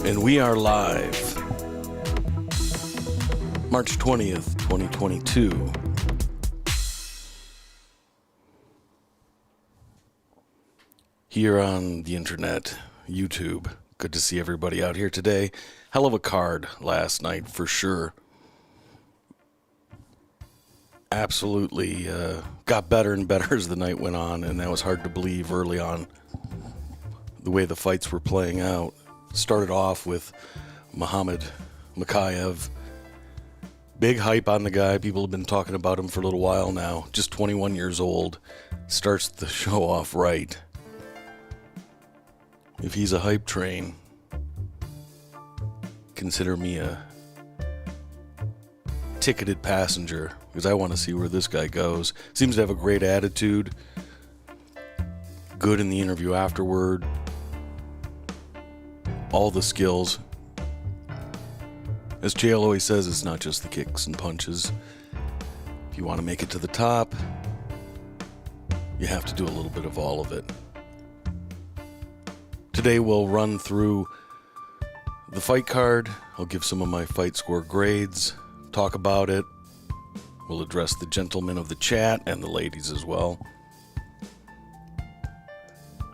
And we are live. March 20th, 2022. Here on the internet, YouTube. Good to see everybody out here today. Hell of a card last night, for sure. Absolutely got better and better as the night went on, and that was hard to believe early on. The way the fights were playing out. Started off with Mokaev. Big hype on the guy. People have been talking about him for a little while now. Just 21 years old. Starts the show off right. If he's a hype train, consider me a ticketed passenger, because I want to see where this guy goes. Seems to have a great attitude. Good in the interview afterward. All the skills. As JL always says, it's not just the kicks and punches. If you want to make it to the top, you have to do a little bit of all of it. Today we'll run through the fight card. I'll give some of my fight score grades, talk about it. We'll address the gentlemen of the chat and the ladies as well.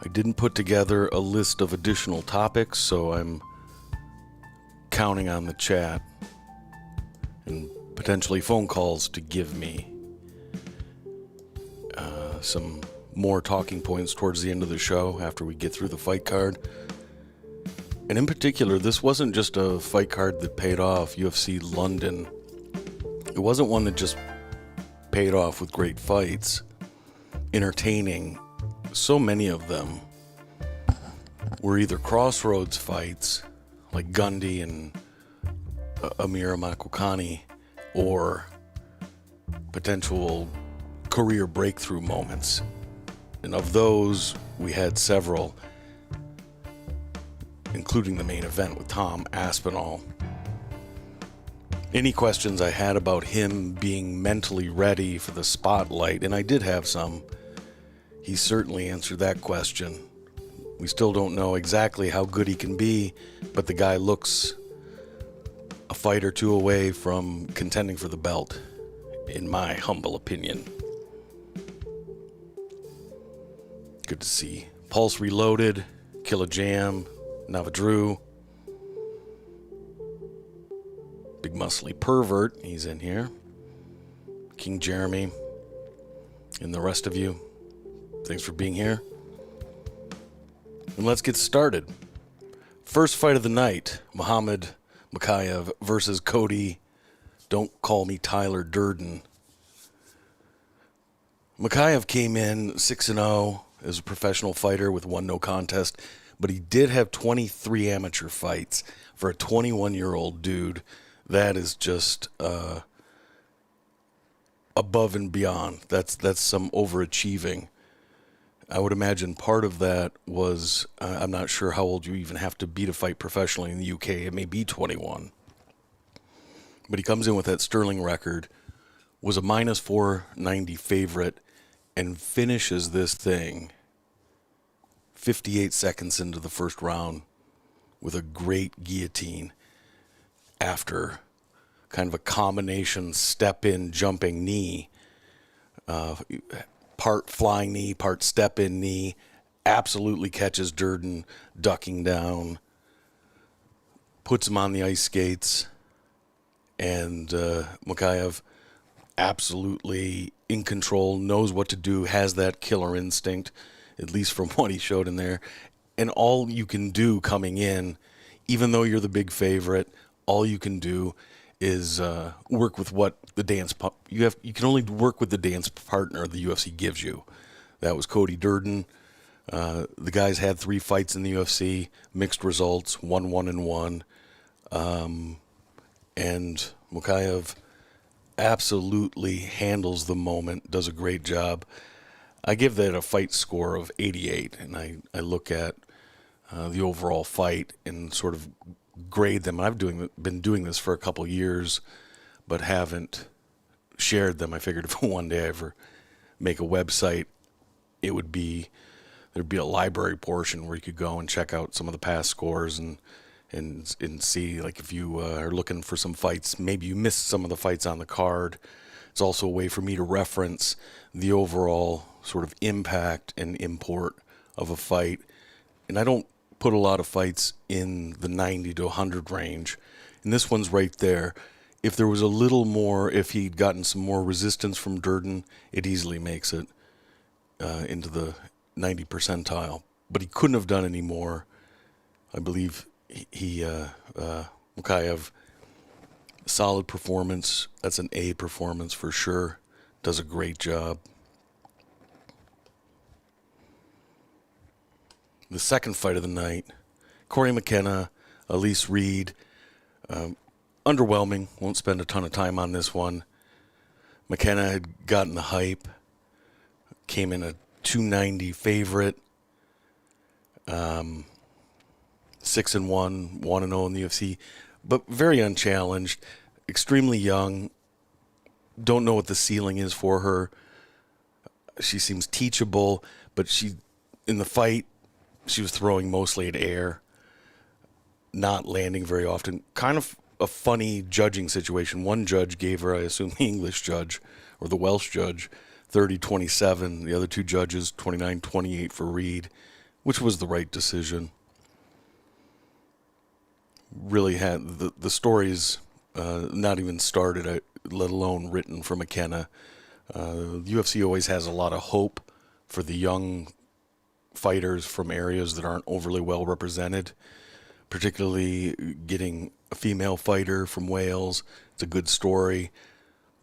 I didn't put together a list of additional topics, so I'm counting on the chat and potentially phone calls to give me some more talking points towards the end of the show after we get through the fight card. And in particular, this wasn't just a fight card that paid off, UFC London. It wasn't one that just paid off with great fights, entertaining. So many of them were either crossroads fights, like Grundy and Amirkhani, or potential career breakthrough moments. And of those, we had several, including the main event with Aspinall. Any questions I had about him being mentally ready for the spotlight, and I did have some, he certainly answered that question. We still don't know exactly how good he can be, but the guy looks a fight or two away from contending for the belt, in my humble opinion. Good to see. Pulse Reloaded, Killa Jam, Navadru. Big muscly pervert, he's in here. King Jeremy, and the rest of you. Thanks for being here. And let's get started. First fight of the night, Mokaev versus Cody, don't call me Tyler Durden. Mokaev came in 6-0 as a professional fighter with one no contest, but he did have 23 amateur fights for a 21-year-old dude. That is just above and beyond. That's some overachieving. I would imagine part of that was, I'm not sure how old you even have to be to fight professionally in the UK. It may be 21. But he comes in with that sterling record, was a minus 490 favorite, and finishes this thing 58 seconds into the first round with a great guillotine after kind of a combination step-in, jumping knee, part flying knee, part step-in knee, absolutely catches Durden ducking down, puts him on the ice skates, and Mokaev absolutely in control, knows what to do, has that killer instinct, at least from what he showed in there. And all you can do coming in, even though you're the big favorite, all you can do is work with what the dance you can only work with the dance partner the UFC gives you. That was Cody Durden. The guy's had 3 fights in the UFC, mixed results, 1-1-1. And Mokaev absolutely handles the moment, does a great job. I give that a fight score of 88, and I look at the overall fight and sort of grade them. I've been doing this for a couple years, but haven't shared them. I figured if one day I ever make a website, there'd be a library portion where you could go and check out some of the past scores and and see, like, if you are looking for some fights, maybe you missed some of the fights on the card. It's also a way for me to reference the overall sort of impact and import of a fight. And I don't put a lot of fights in the 90 to 100 range. And this one's right there. If there was a little more, if he'd gotten some more resistance from Durden, it easily makes it into the 90 percentile. But he couldn't have done any more. I believe Mokaev, solid performance. That's an A performance for sure. Does a great job. The second fight of the night, Corey McKenna, Elise Reed. Underwhelming. Won't spend a ton of time on this one. McKenna had gotten the hype. Came in a 290 favorite. 6-1, 1-0 in the UFC, but very unchallenged, extremely young. Don't know what the ceiling is for her. She seems teachable, but in the fight, she was throwing mostly at air, not landing very often. Kind of a funny judging situation. One judge gave her, I assume the English judge or the Welsh judge, 30-27. The other two judges, 29-28 for Reed, which was the right decision. Really had the stories not even started, let alone written for McKenna. UFC always has a lot of hope for the young fighters from areas that aren't overly well represented, particularly getting a female fighter from Wales. It's a good story,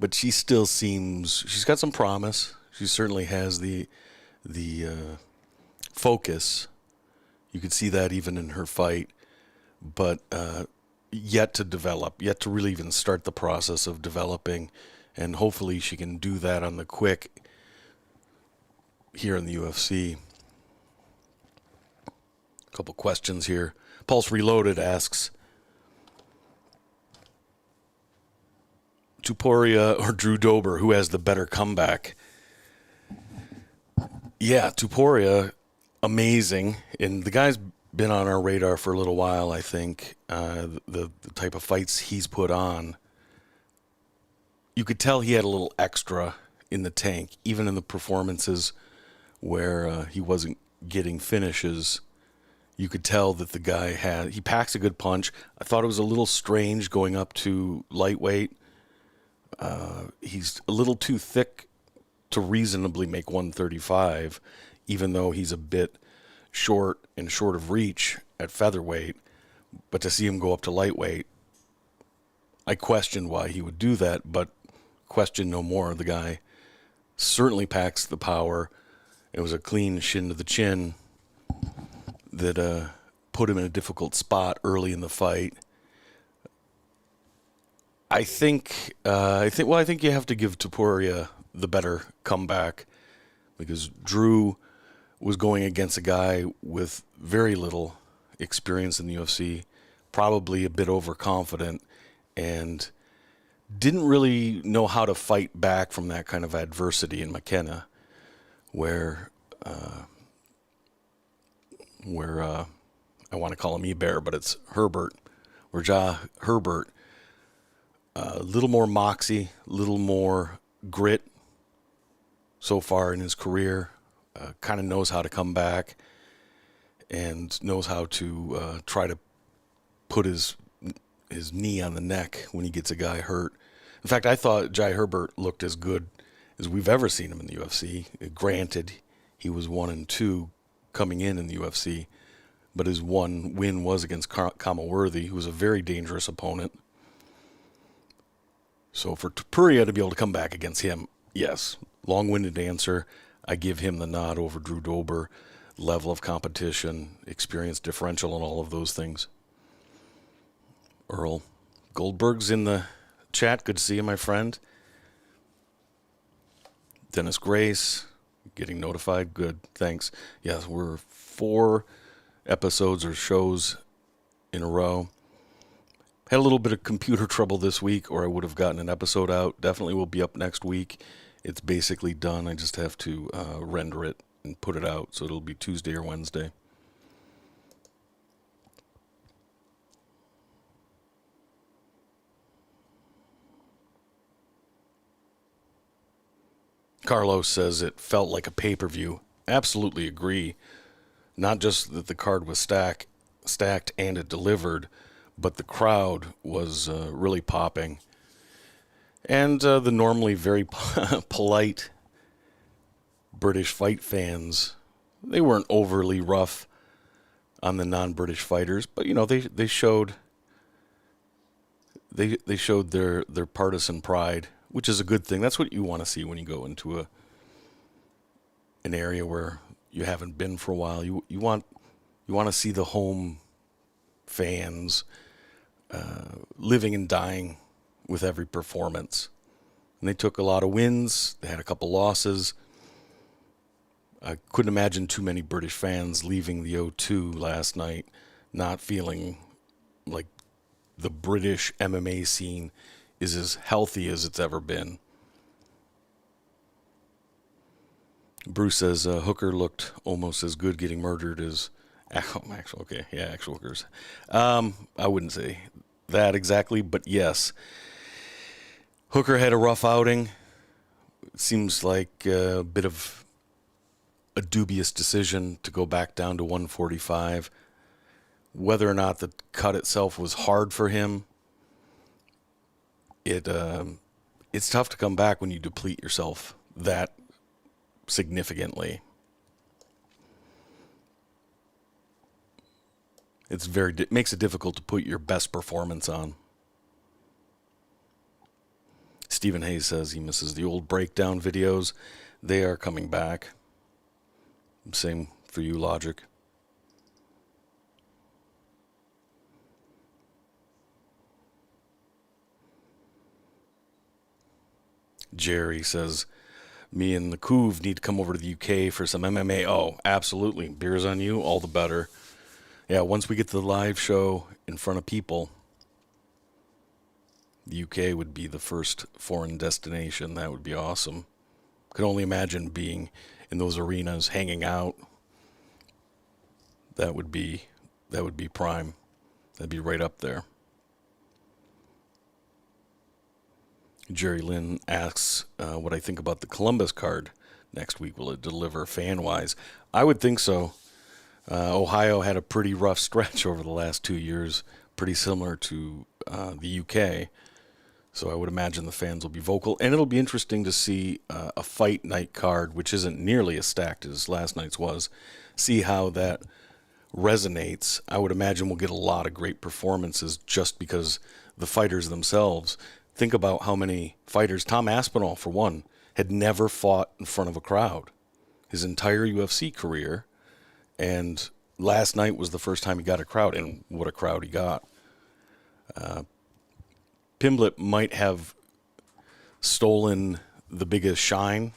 but she still seems, she's got some promise. She certainly has the focus. You could see that even in her fight. But yet to develop, yet to really even start the process of developing. And hopefully she can do that on the quick here in the UFC. A couple questions here. Pulse Reloaded asks, Tupuria or Drew Dober, who has the better comeback? Yeah, Tupuria, amazing. And the guy's been on our radar for a little while, I think. The type of fights he's put on, you could tell he had a little extra in the tank, even in the performances where he wasn't getting finishes. You could tell that the guy he packs a good punch. I thought it was a little strange going up to lightweight. He's a little too thick to reasonably make 135, even though he's a bit short and short of reach at featherweight. But to see him go up to lightweight, I questioned why he would do that, but question no more. The guy certainly packs the power. It was a clean shin to the chin that put him in a difficult spot early in the fight. I think you have to give Tupuria the better comeback, because Drew was going against a guy with very little experience in the UFC, probably a bit overconfident, and didn't really know how to fight back from that kind of adversity in McKenna, where I want to call him E-Bear, but it's Herbert, where Herbert, a little more moxie, a little more grit so far in his career, kind of knows how to come back and knows how to try to put his knee on the neck when he gets a guy hurt. In fact, I thought Jai Herbert looked as good as we've ever seen him in the UFC. Granted, he was 1-2 coming in the UFC, but his one win was against Kamaworthy, who was a very dangerous opponent. So for Tupuria to be able to come back against him, yes, long-winded answer. I give him the nod over Drew Dober. Level of competition, experience differential, and all of those things. Earl Goldberg's in the chat. Good to see you, my friend. Dennis Grace, getting notified. Good, thanks. Yes, we're 4 episodes or shows in a row. Had a little bit of computer trouble this week, or I would have gotten an episode out. Definitely will be up next week. It's basically done. I just have to render it and put it out, so it'll be Tuesday or Wednesday. Carlos says it felt like a pay-per-view. Absolutely agree. Not just that the card was stacked and it delivered, but the crowd was really popping. And the normally very polite British fight fans, they weren't overly rough on the non-British fighters, but they showed their partisan pride, which is a good thing. That's what you want to see when you go into an area where you haven't been for a while. You want to see the home fans living and dying with every performance. And they took a lot of wins. They had a couple losses. I couldn't imagine too many British fans leaving the O2 last night not feeling like the British MMA scene is as healthy as it's ever been. Bruce says Hooker looked almost as good getting murdered as actual Hookers. I wouldn't say that exactly, but yes. Hooker had a rough outing. It seems like a bit of a dubious decision to go back down to 145. Whether or not the cut itself was hard for him, it's tough to come back when you deplete yourself that significantly. It makes it difficult to put your best performance on. Stephen Hayes says he misses the old breakdown videos. They are coming back. Same for you, Logic. Jerry says, me and the Couve need to come over to the UK for some MMA. Oh, absolutely. Beers on you, all the better. Yeah, once we get to the live show in front of people, the UK would be the first foreign destination. That would be awesome. Could only imagine being in those arenas, hanging out. That would be prime. That'd be right up there. Jerry Lynn asks what I think about the Columbus card next week. Will it deliver fan-wise? I would think so. Ohio had a pretty rough stretch over the last 2 years, pretty similar to the UK. So I would imagine the fans will be vocal. And it'll be interesting to see a fight night card, which isn't nearly as stacked as last night's was, see how that resonates. I would imagine we'll get a lot of great performances just because the fighters themselves. Think about how many fighters, Tom Aspinall, for one, had never fought in front of a crowd his entire UFC career. And last night was the first time he got a crowd, and what a crowd he got. Pimblett might have stolen the biggest shine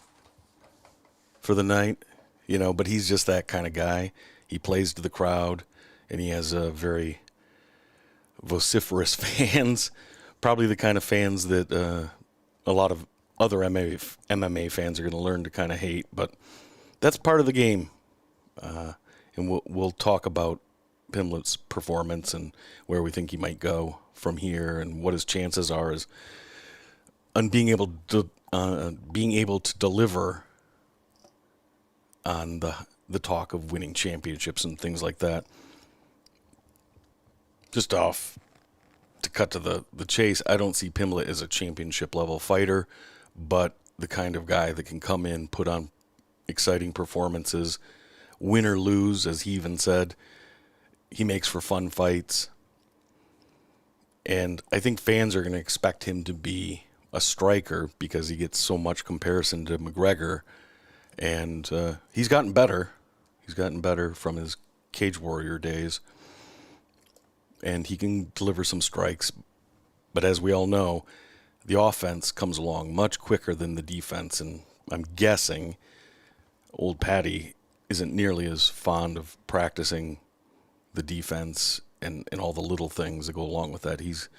for the night, but he's just that kind of guy. He plays to the crowd, and he has a very vociferous fans. Probably the kind of fans that a lot of other MMA fans are going to learn to kind of hate, but that's part of the game. And we'll talk about Pimblett's performance and where we think he might go from here and what his chances are on being able to deliver on the talk of winning championships and things like that. Just to cut to the chase, I don't see Pimblett as a championship level fighter, but the kind of guy that can come in, put on exciting performances, win or lose, as he even said. He makes for fun fights. And I think fans are going to expect him to be a striker because he gets so much comparison to McGregor. And he's gotten better. He's gotten better from his Cage Warrior days. And he can deliver some strikes. But as we all know, the offense comes along much quicker than the defense. And I'm guessing old Paddy isn't nearly as fond of practicing the defense and all the little things that go along with that. He's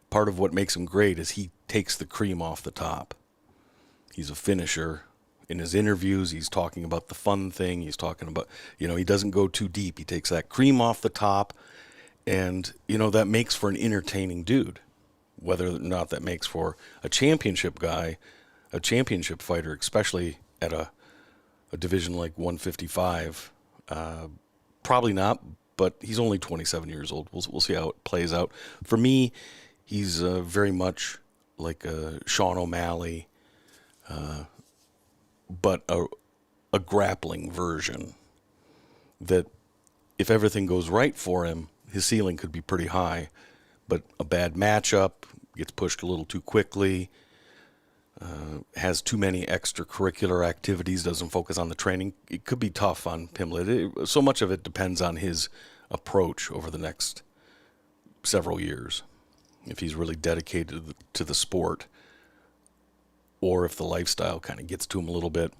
part of what makes him great is he takes the cream off the top. He's a finisher. In his interviews, he's talking about the fun thing. He's talking about, he doesn't go too deep. He takes that cream off the top. And, that makes for an entertaining dude. Whether or not that makes for a championship guy, a championship fighter, especially at a division like 155. Probably not, but he's only 27 years old. We'll see how it plays out. For me, he's very much like Sean O'Malley, but a grappling version that if everything goes right for him, his ceiling could be pretty high. But a bad matchup, gets pushed a little too quickly, has too many extracurricular activities, doesn't focus on the training. It could be tough on Pimblett. So much of it depends on his approach over the next several years. If he's really dedicated to the sport, or if the lifestyle kind of gets to him a little bit.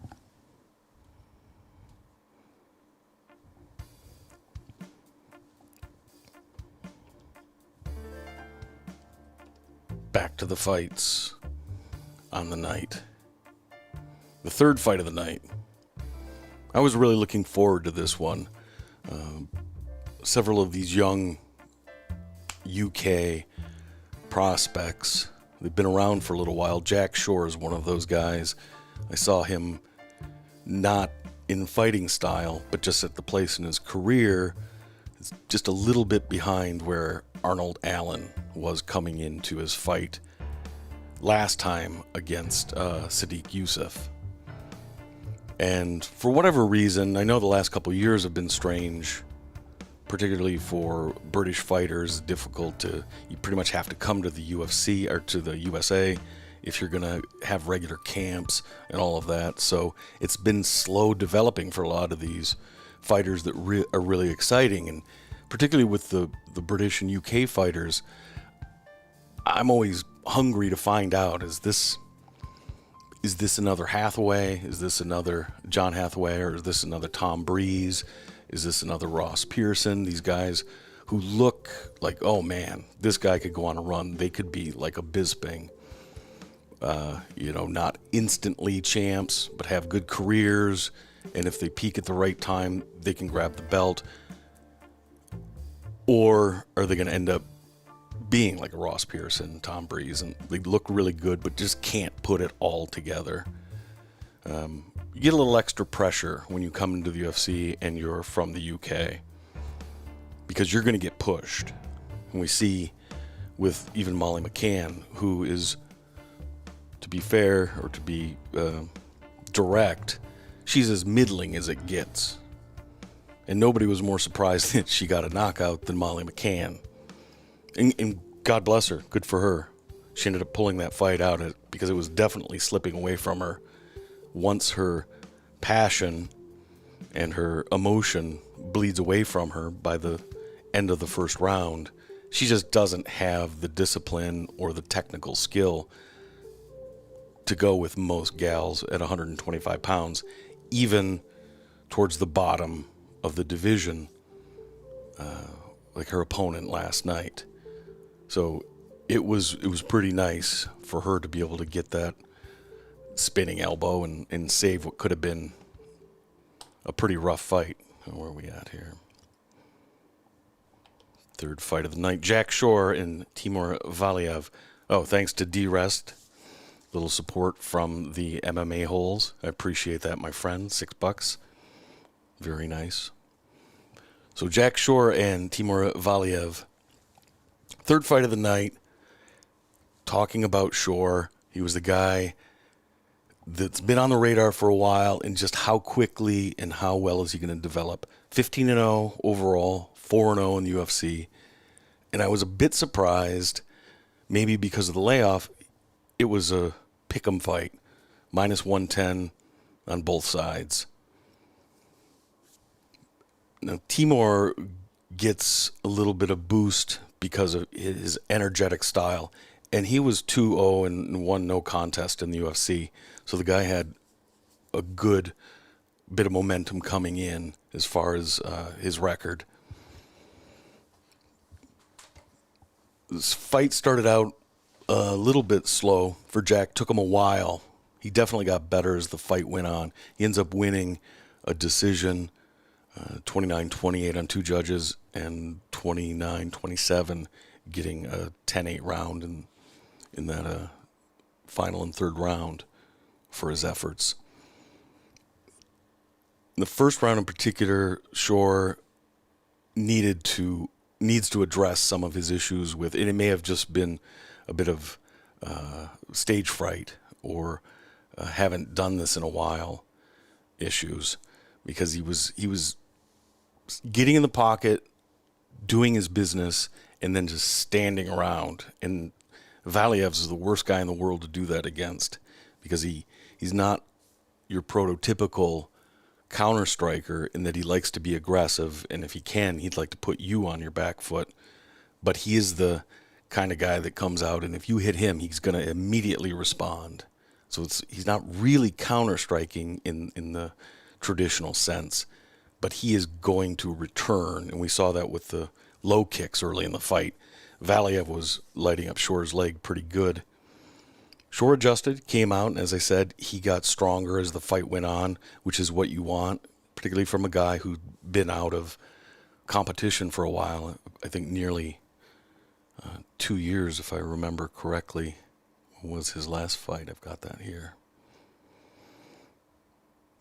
Back to the fights on the night. The third fight of the night. I was really looking forward to this one. Several of these young UK prospects, they've been around for a little while. Jack Shore is one of those guys. I saw him not in fighting style, but just at the place in his career, it's just a little bit behind where Arnold Allen was coming into his fight last time against Sadiq Youssef. And for whatever reason, I know the last couple of years have been strange, particularly for British fighters. Difficult to, you pretty much have to come to the UFC or to the USA if you're going to have regular camps and all of that. So it's been slow developing for a lot of these fighters that are really exciting. And particularly with the British and UK fighters, I'm always hungry to find out, is this another Hathaway? Is this another John Hathaway? Or is this another Tom Breeze? Is this another Ross Pearson? These guys who look like, oh man, this guy could go on a run. They could be like a Bisping. Not instantly champs, but have good careers. And if they peak at the right time, they can grab the belt. Or are they going to end up being like a Ross Pearson, Tom Breeze, and they look really good, but just can't put it all together? You get a little extra pressure when you come into the UFC and you're from the UK, because you're going to get pushed. And we see with even Molly McCann, who is, to be fair, or to be direct, she's as middling as it gets. And nobody was more surprised that she got a knockout than Molly McCann. And God bless her, good for her. She ended up pulling that fight out because it was definitely slipping away from her once her passion and her emotion bleeds away from her by the end of the first round. She just doesn't have the discipline or the technical skill to go with most gals at 125 pounds, even towards the bottom of the division, like her opponent last night. So it was pretty nice for her to be able to get that spinning elbow and save what could have been a pretty rough fight. Where are we at here? Third fight of the night. Jack Shore and Timur Valiev. Oh, thanks to D-Rest. Little support from the MMA holes. I appreciate that, my friend. $6. Very nice. So Jack Shore and Timur Valiev. Third fight of the night. Talking about Shore. He was the guy that's been on the radar for a while, and just how quickly and how well is he going to develop. 15-0 overall, 4-0 in the UFC. And I was a bit surprised, maybe because of the layoff. It was a pick'em fight, minus 110 on both sides. Now, Timur gets a little bit of boost because of his energetic style. And he was 2-0 and won no contest in the UFC. So the guy had a good bit of momentum coming in as far as his record. This fight started out a little bit slow for Jack. Took him a while. He definitely got better as the fight went on. He ends up winning a decision, 29-28 on two judges, and 29-27, getting a 10-8 round in that final and third round. for his efforts. In the first round in particular, Shore needs to address some of his issues with it. It may have just been a bit of stage fright or haven't done this in a while issues, because he was getting in the pocket, doing his business, and then just standing around. And Valiev is the worst guy in the world to do that against, because he's not your prototypical counter striker in that he likes to be aggressive, and if he can, he'd like to put you on your back foot. But he is the kind of guy that comes out, and if you hit him, he's going to immediately respond. So he's not really counter striking in the traditional sense, but he is going to return, and we saw that with the low kicks early in the fight. Valiev was lighting up Shore's leg pretty good. Shore adjusted, came out, and as I said, he got stronger as the fight went on, which is what you want, particularly from a guy who'd been out of competition for a while. I think nearly 2 years, if I remember correctly, was his last fight. I've got that here.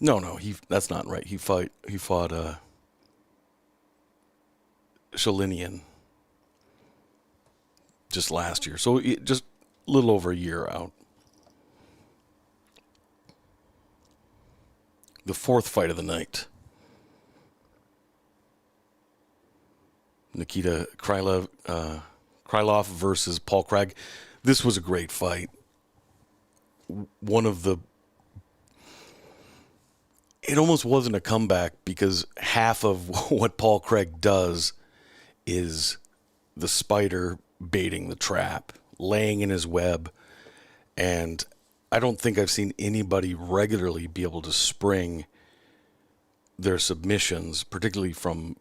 No, that's not right. He fought Shalinian just last year, so just a little over a year out. The fourth fight of the night. Nikita Krylov versus Paul Craig. This was a great fight. It almost wasn't a comeback, because half of what Paul Craig does is the spider baiting the trap, laying in his web, and I don't think I've seen anybody regularly be able to spring their submissions, particularly from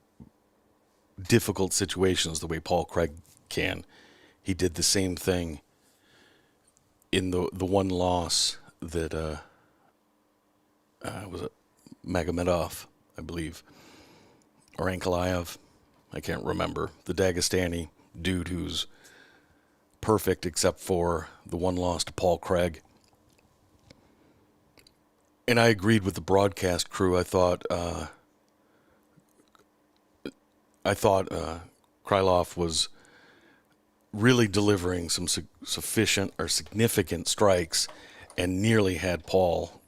difficult situations, the way Paul Craig can. He did the same thing in the one loss that was it Magomedov, I believe, or Ankalaev, I can't remember. The Dagestani dude who's perfect except for the one loss to Paul Craig. And I agreed with the broadcast crew. I thought Krylov was really delivering some sufficient or significant strikes, and nearly had Paul.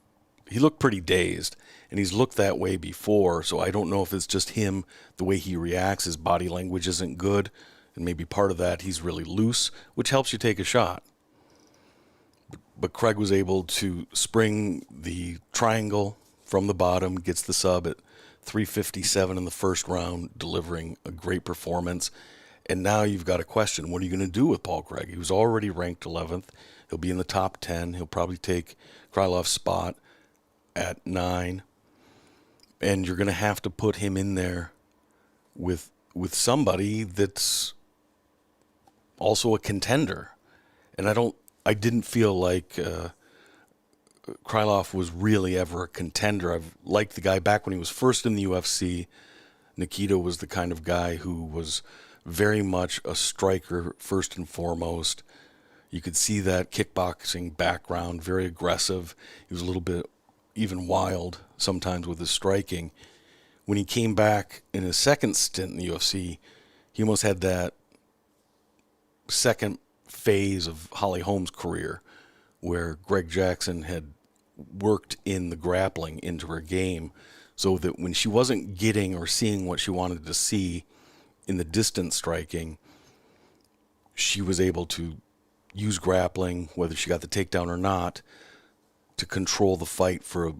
He looked pretty dazed, and he's looked that way before, so I don't know if it's just him, the way he reacts. His body language isn't good, and maybe part of that, he's really loose, which helps you take a shot. But Craig was able to spring the triangle from the bottom, gets the sub at 357 in the first round, delivering a great performance. And now you've got a question. What are you going to do with Paul Craig? He was already ranked 11th. He'll be in the top 10. He'll probably take Krylov's spot at 9. And you're going to have to put him in there with somebody that's also a contender. And I didn't feel like Krylov was really ever a contender. I've liked the guy back when he was first in the UFC. Nikita was the kind of guy who was very much a striker first and foremost. You could see that kickboxing background, very aggressive. He was a little bit even wild sometimes with his striking. When he came back in his second stint in the UFC, he almost had that second phase of Holly Holm's career where Greg Jackson had worked in the grappling into her game, so that when she wasn't getting or seeing what she wanted to see in the distance striking, she was able to use grappling, whether she got the takedown or not, to control the fight for a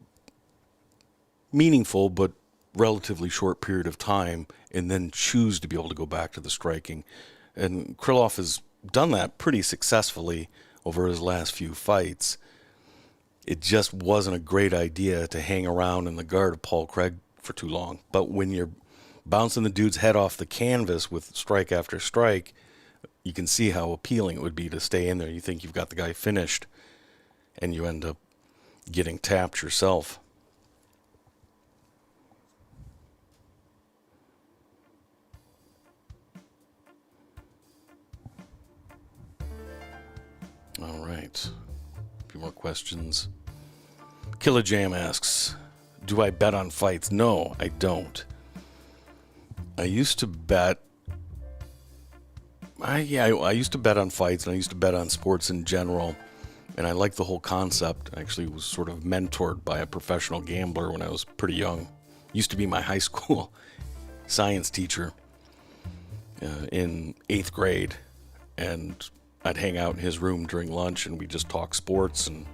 meaningful but relatively short period of time, and then choose to be able to go back to the striking. And Krylov has done that pretty successfully over his last few fights. It just wasn't a great idea to hang around in the guard of Paul Craig for too long. But when you're bouncing the dude's head off the canvas with strike after strike, you can see how appealing it would be to stay in there. You think you've got the guy finished, and you end up getting tapped yourself. All right. A few more questions. Killer Jam asks, do I bet on fights? No, I don't. I used to bet. I used to bet on fights, and I used to bet on sports in general. And I like the whole concept. I actually was sort of mentored by a professional gambler when I was pretty young. Used to be my high school science teacher in 8th grade. And I'd hang out in his room during lunch, and we'd just talk sports. And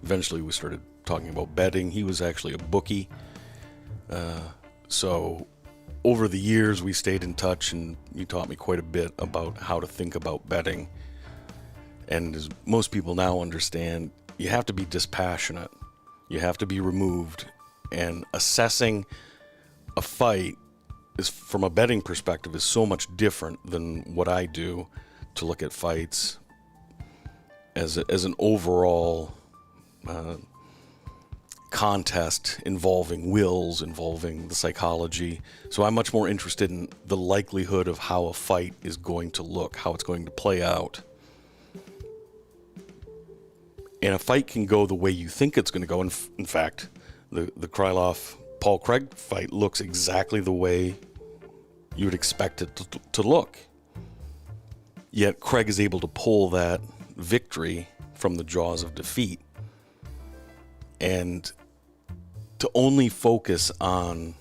eventually we started talking about betting. He was actually a bookie. So over the years, we stayed in touch, and he taught me quite a bit about how to think about betting. And as most people now understand, you have to be dispassionate. You have to be removed. And assessing a fight is, from a betting perspective, is so much different than what I do to look at fights as an overall contest involving wills, involving the psychology. So I'm much more interested in the likelihood of how a fight is going to look, how it's going to play out. And a fight can go the way you think it's going to go. In fact, the Krylov-Paul Craig fight looks exactly the way you would expect it to look. Yet Craig is able to pull that victory from the jaws of defeat. And to only focus on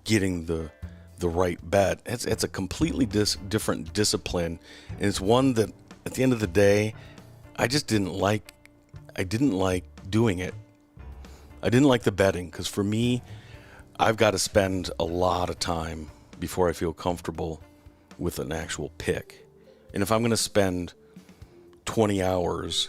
getting the right bet, it's a completely different discipline. And it's one that, at the end of the day, I didn't like doing it. I didn't like the betting, because for me, I've got to spend a lot of time before I feel comfortable with an actual pick. And if I'm going to spend 20 hours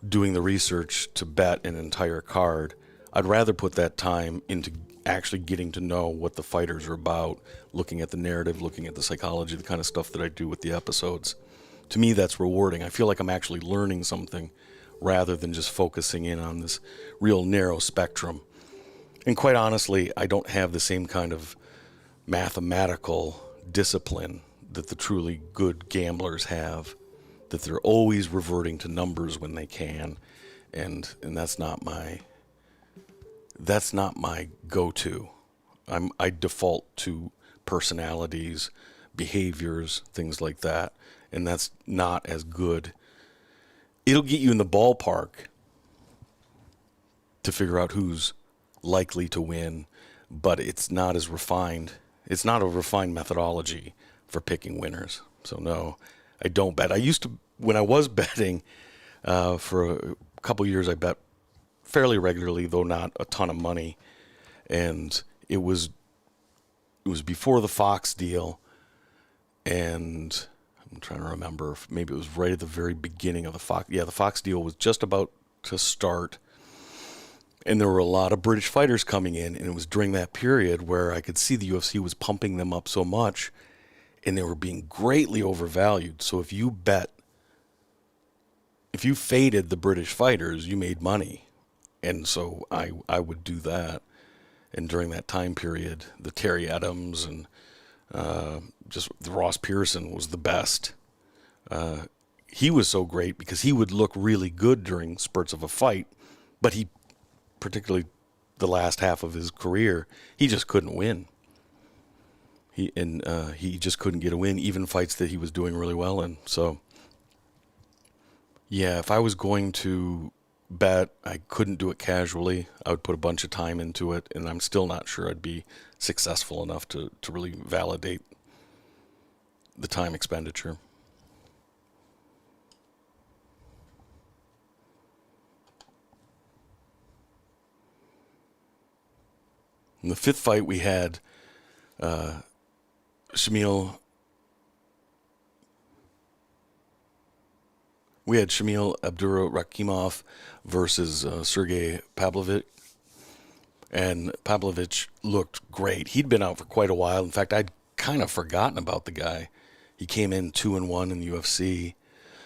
doing the research to bet an entire card, I'd rather put that time into actually getting to know what the fighters are about, looking at the narrative, looking at the psychology, the kind of stuff that I do with the episodes. To me, that's rewarding. I feel like I'm actually learning something rather than just focusing in on this real narrow spectrum. And quite honestly, I don't have the same kind of mathematical discipline that the truly good gamblers have, that they're always reverting to numbers when they can. And that's not my go-to. I default to personalities, behaviors, things like that. And that's not as good. It'll get you in the ballpark to figure out who's likely to win, but it's not as refined. It's not a refined methodology for picking winners. So no, I don't bet. I used to, when I was betting for a couple years, I bet fairly regularly, though not a ton of money. And it was before the Fox deal, and I'm trying to remember if maybe it was right at the very beginning of the Fox. Yeah, the Fox deal was just about to start. And there were a lot of British fighters coming in. And it was during that period where I could see the UFC was pumping them up so much. And they were being greatly overvalued. So if you faded the British fighters, you made money. And so I would do that. And during that time period, the Terry Adams and just the Ross Pearson was the best. He was so great because he would look really good during spurts of a fight, but he, particularly the last half of his career, he just couldn't win. He just couldn't get a win, even fights that he was doing really well in. So, yeah, if I was going to bet, I couldn't do it casually. I would put a bunch of time into it, and I'm still not sure I'd be successful enough to really validate the time expenditure. In the fifth fight, we had Shamil Abdurakhimov versus Sergey Pavlovich. And Pavlovich looked great. He'd been out for quite a while. In fact, I'd kind of forgotten about the guy. He came in 2-1 in the UFC.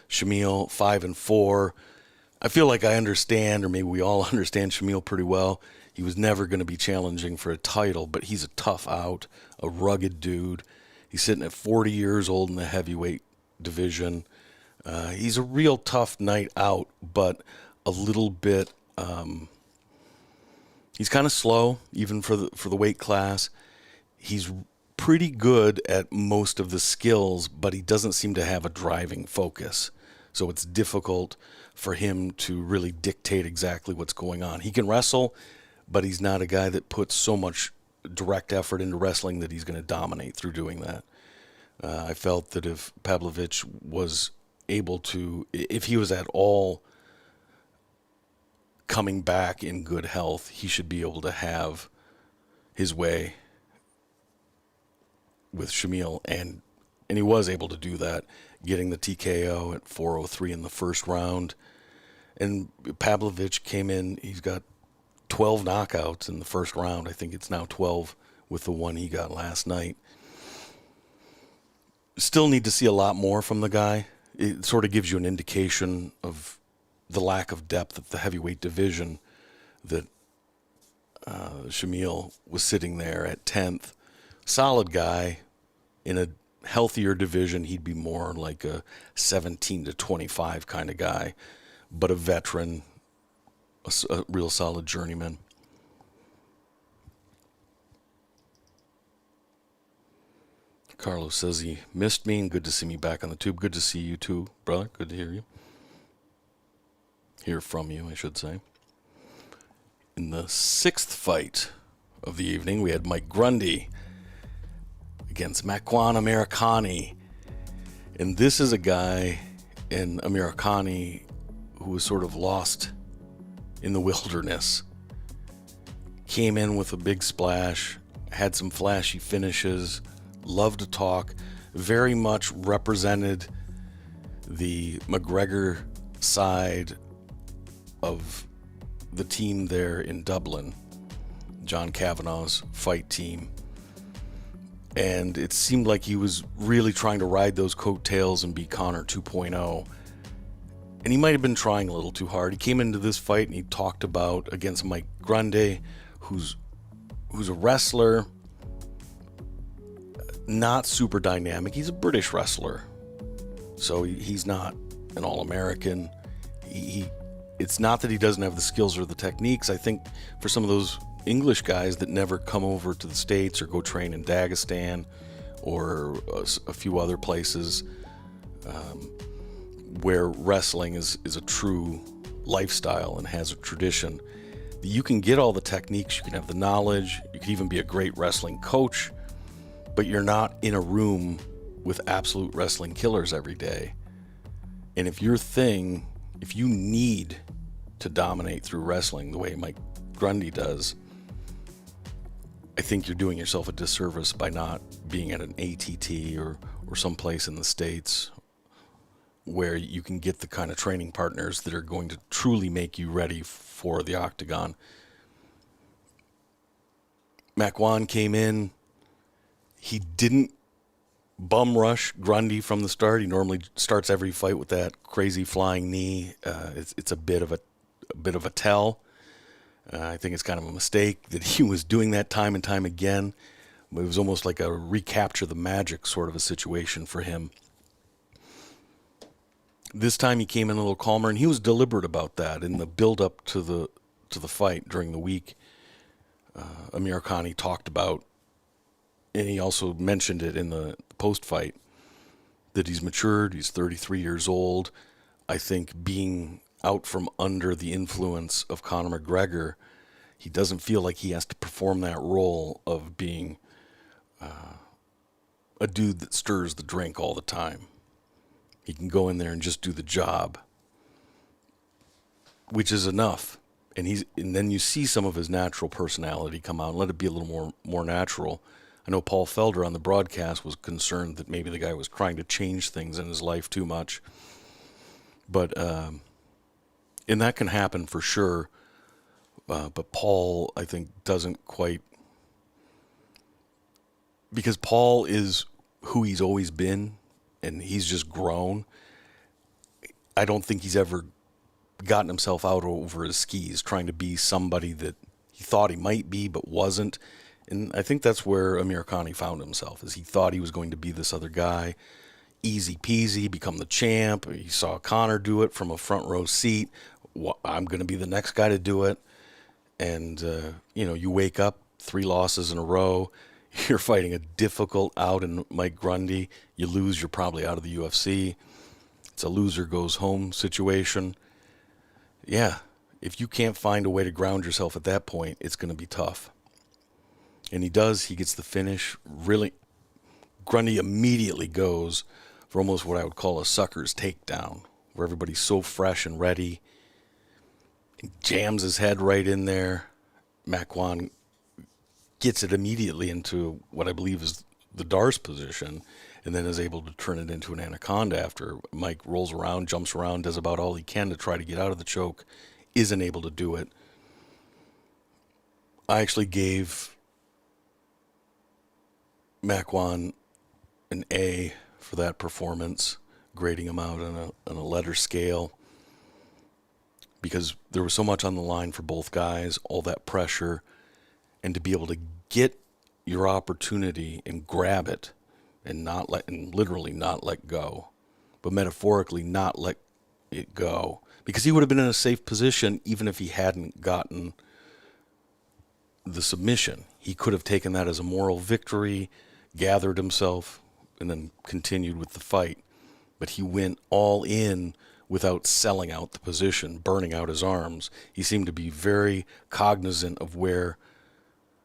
Shamil 5-4. I feel like I understand, or maybe we all understand Shamil pretty well. He was never going to be challenging for a title, but he's a tough out, a rugged dude. He's sitting at 40 years old in the heavyweight division. He's a real tough night out, but a little bit. He's kind of slow, even for the weight class. He's pretty good at most of the skills, but he doesn't seem to have a driving focus. So it's difficult for him to really dictate exactly what's going on. He can wrestle, but he's not a guy that puts so much direct effort into wrestling that he's going to dominate through doing that. I felt that if Pavlovich was able to, if he was at all coming back in good health, he should be able to have his way with Shamil, and he was able to do that, getting the TKO at 4:03 in the first round. And Pavlovich came in, he's got 12 knockouts in the first round. I think it's now 12 with the one he got last night. Still need to see a lot more from the guy. It sort of gives you an indication of the lack of depth of the heavyweight division, that Shamil was sitting there at 10th. Solid guy. In a healthier division, he'd be more like a 17 to 25 kind of guy, but a veteran, a real solid journeyman. Carlos says he missed me and good to see me back on the tube. Good to see you too, brother. Good to hear you. Hear from you, I should say. In the sixth fight of the evening, we had Mike Grundy against McCann Amirkhani. And this is a guy in Amirkhani who was sort of lost in the wilderness. Came in with a big splash, had some flashy finishes, loved to talk, very much represented the McGregor side of the team there in Dublin, John Kavanagh's fight team. And it seemed like he was really trying to ride those coattails and be Conor 2.0. And he might have been trying a little too hard. He came into this fight and he talked about against Mike Grundy, who's a wrestler, not super dynamic. He's a British wrestler, so he's not an All-American. It's not that he doesn't have the skills or the techniques. I think for some of those English guys that never come over to the States or go train in Dagestan or a few other places where wrestling is a true lifestyle and has a tradition, you can get all the techniques, you can have the knowledge, you can even be a great wrestling coach, but you're not in a room with absolute wrestling killers every day. And if you need to dominate through wrestling the way Mike Grundy does, I think you're doing yourself a disservice by not being at an ATT or someplace in the States where you can get the kind of training partners that are going to truly make you ready for the octagon. McCann came in. He didn't bum rush Grundy from the start. He normally starts every fight with that crazy flying knee. It's a bit of a tell. I think it's kind of a mistake that he was doing that time and time again. It was almost like a recapture the magic sort of a situation for him. This time he came in a little calmer, and he was deliberate about that in the build-up to the fight during the week. Amirkhani talked about, and he also mentioned it in the post-fight, that he's matured, he's 33 years old. I think being out from under the influence of Conor McGregor, he doesn't feel like he has to perform that role of being a dude that stirs the drink all the time. He can go in there and just do the job, which is enough. And then you see some of his natural personality come out and let it be a little more natural. I know Paul Felder on the broadcast was concerned that maybe the guy was trying to change things in his life too much. But and that can happen for sure. But Paul, I think, doesn't quite, because Paul is who he's always been, and he's just grown. I don't think he's ever gotten himself out over his skis trying to be somebody that he thought he might be but wasn't. And I think that's where Amirkhani found himself, is he thought he was going to be this other guy, easy peasy, become the champ. He saw Conor do it from a front row seat, I'm going to be the next guy to do it. And, you wake up 3 losses in a row. You're fighting a difficult out in Mike Grundy. You lose, you're probably out of the UFC. It's a loser goes home situation. Yeah, if you can't find a way to ground yourself at that point, it's going to be tough. And he does. He gets the finish. Really, Grundy immediately goes for almost what I would call a sucker's takedown, where everybody's so fresh and ready. He jams his head right in there. McCann gets it immediately into what I believe is the Darce position, and then is able to turn it into an anaconda after Mike rolls around, jumps around, does about all he can to try to get out of the choke, isn't able to do it. I actually gave McCann an A for that performance, grading him out on a letter scale, because there was so much on the line for both guys, all that pressure, and to be able to get your opportunity and grab it and literally not let go, but metaphorically not let it go, because he would have been in a safe position even if he hadn't gotten the submission. He could have taken that as a moral victory, gathered himself, and then continued with the fight. But he went all in without selling out the position, burning out his arms. He seemed to be very cognizant of where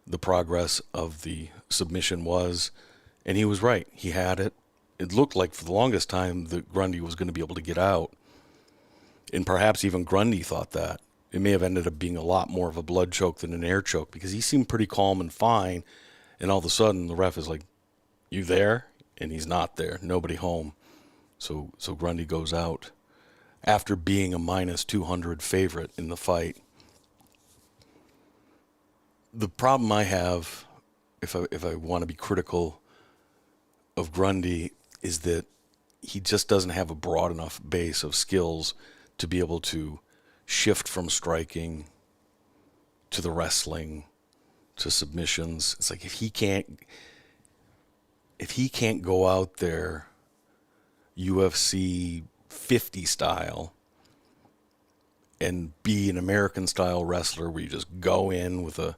the progress of the submission was, and he was right. He had it. It looked like for the longest time that Grundy was going to be able to get out, and perhaps even Grundy thought that. It may have ended up being a lot more of a blood choke than an air choke, because he seemed pretty calm and fine, and all of a sudden the ref is like, "You there?" And he's not there. Nobody home. So Grundy goes out after being a minus 200 favorite in the fight. The problem I have, if I want to be critical of Grundy, is that he just doesn't have a broad enough base of skills to be able to shift from striking to the wrestling to submissions. It's like if he can't go out there UFC 50 style and be an American style wrestler where you just go in with a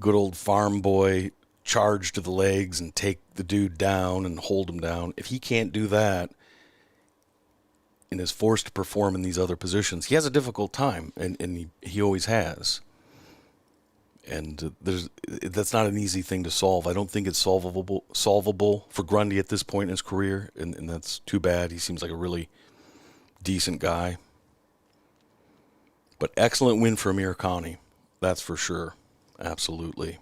good old farm boy charge to the legs and take the dude down and hold him down, if he can't do that and is forced to perform in these other positions, he has a difficult time, and he always has. And that's not an easy thing to solve. I don't think it's solvable for Grundy at this point in his career, and that's too bad. He seems like a really decent guy. But excellent win for Amirkhani, that's for sure. Absolutely.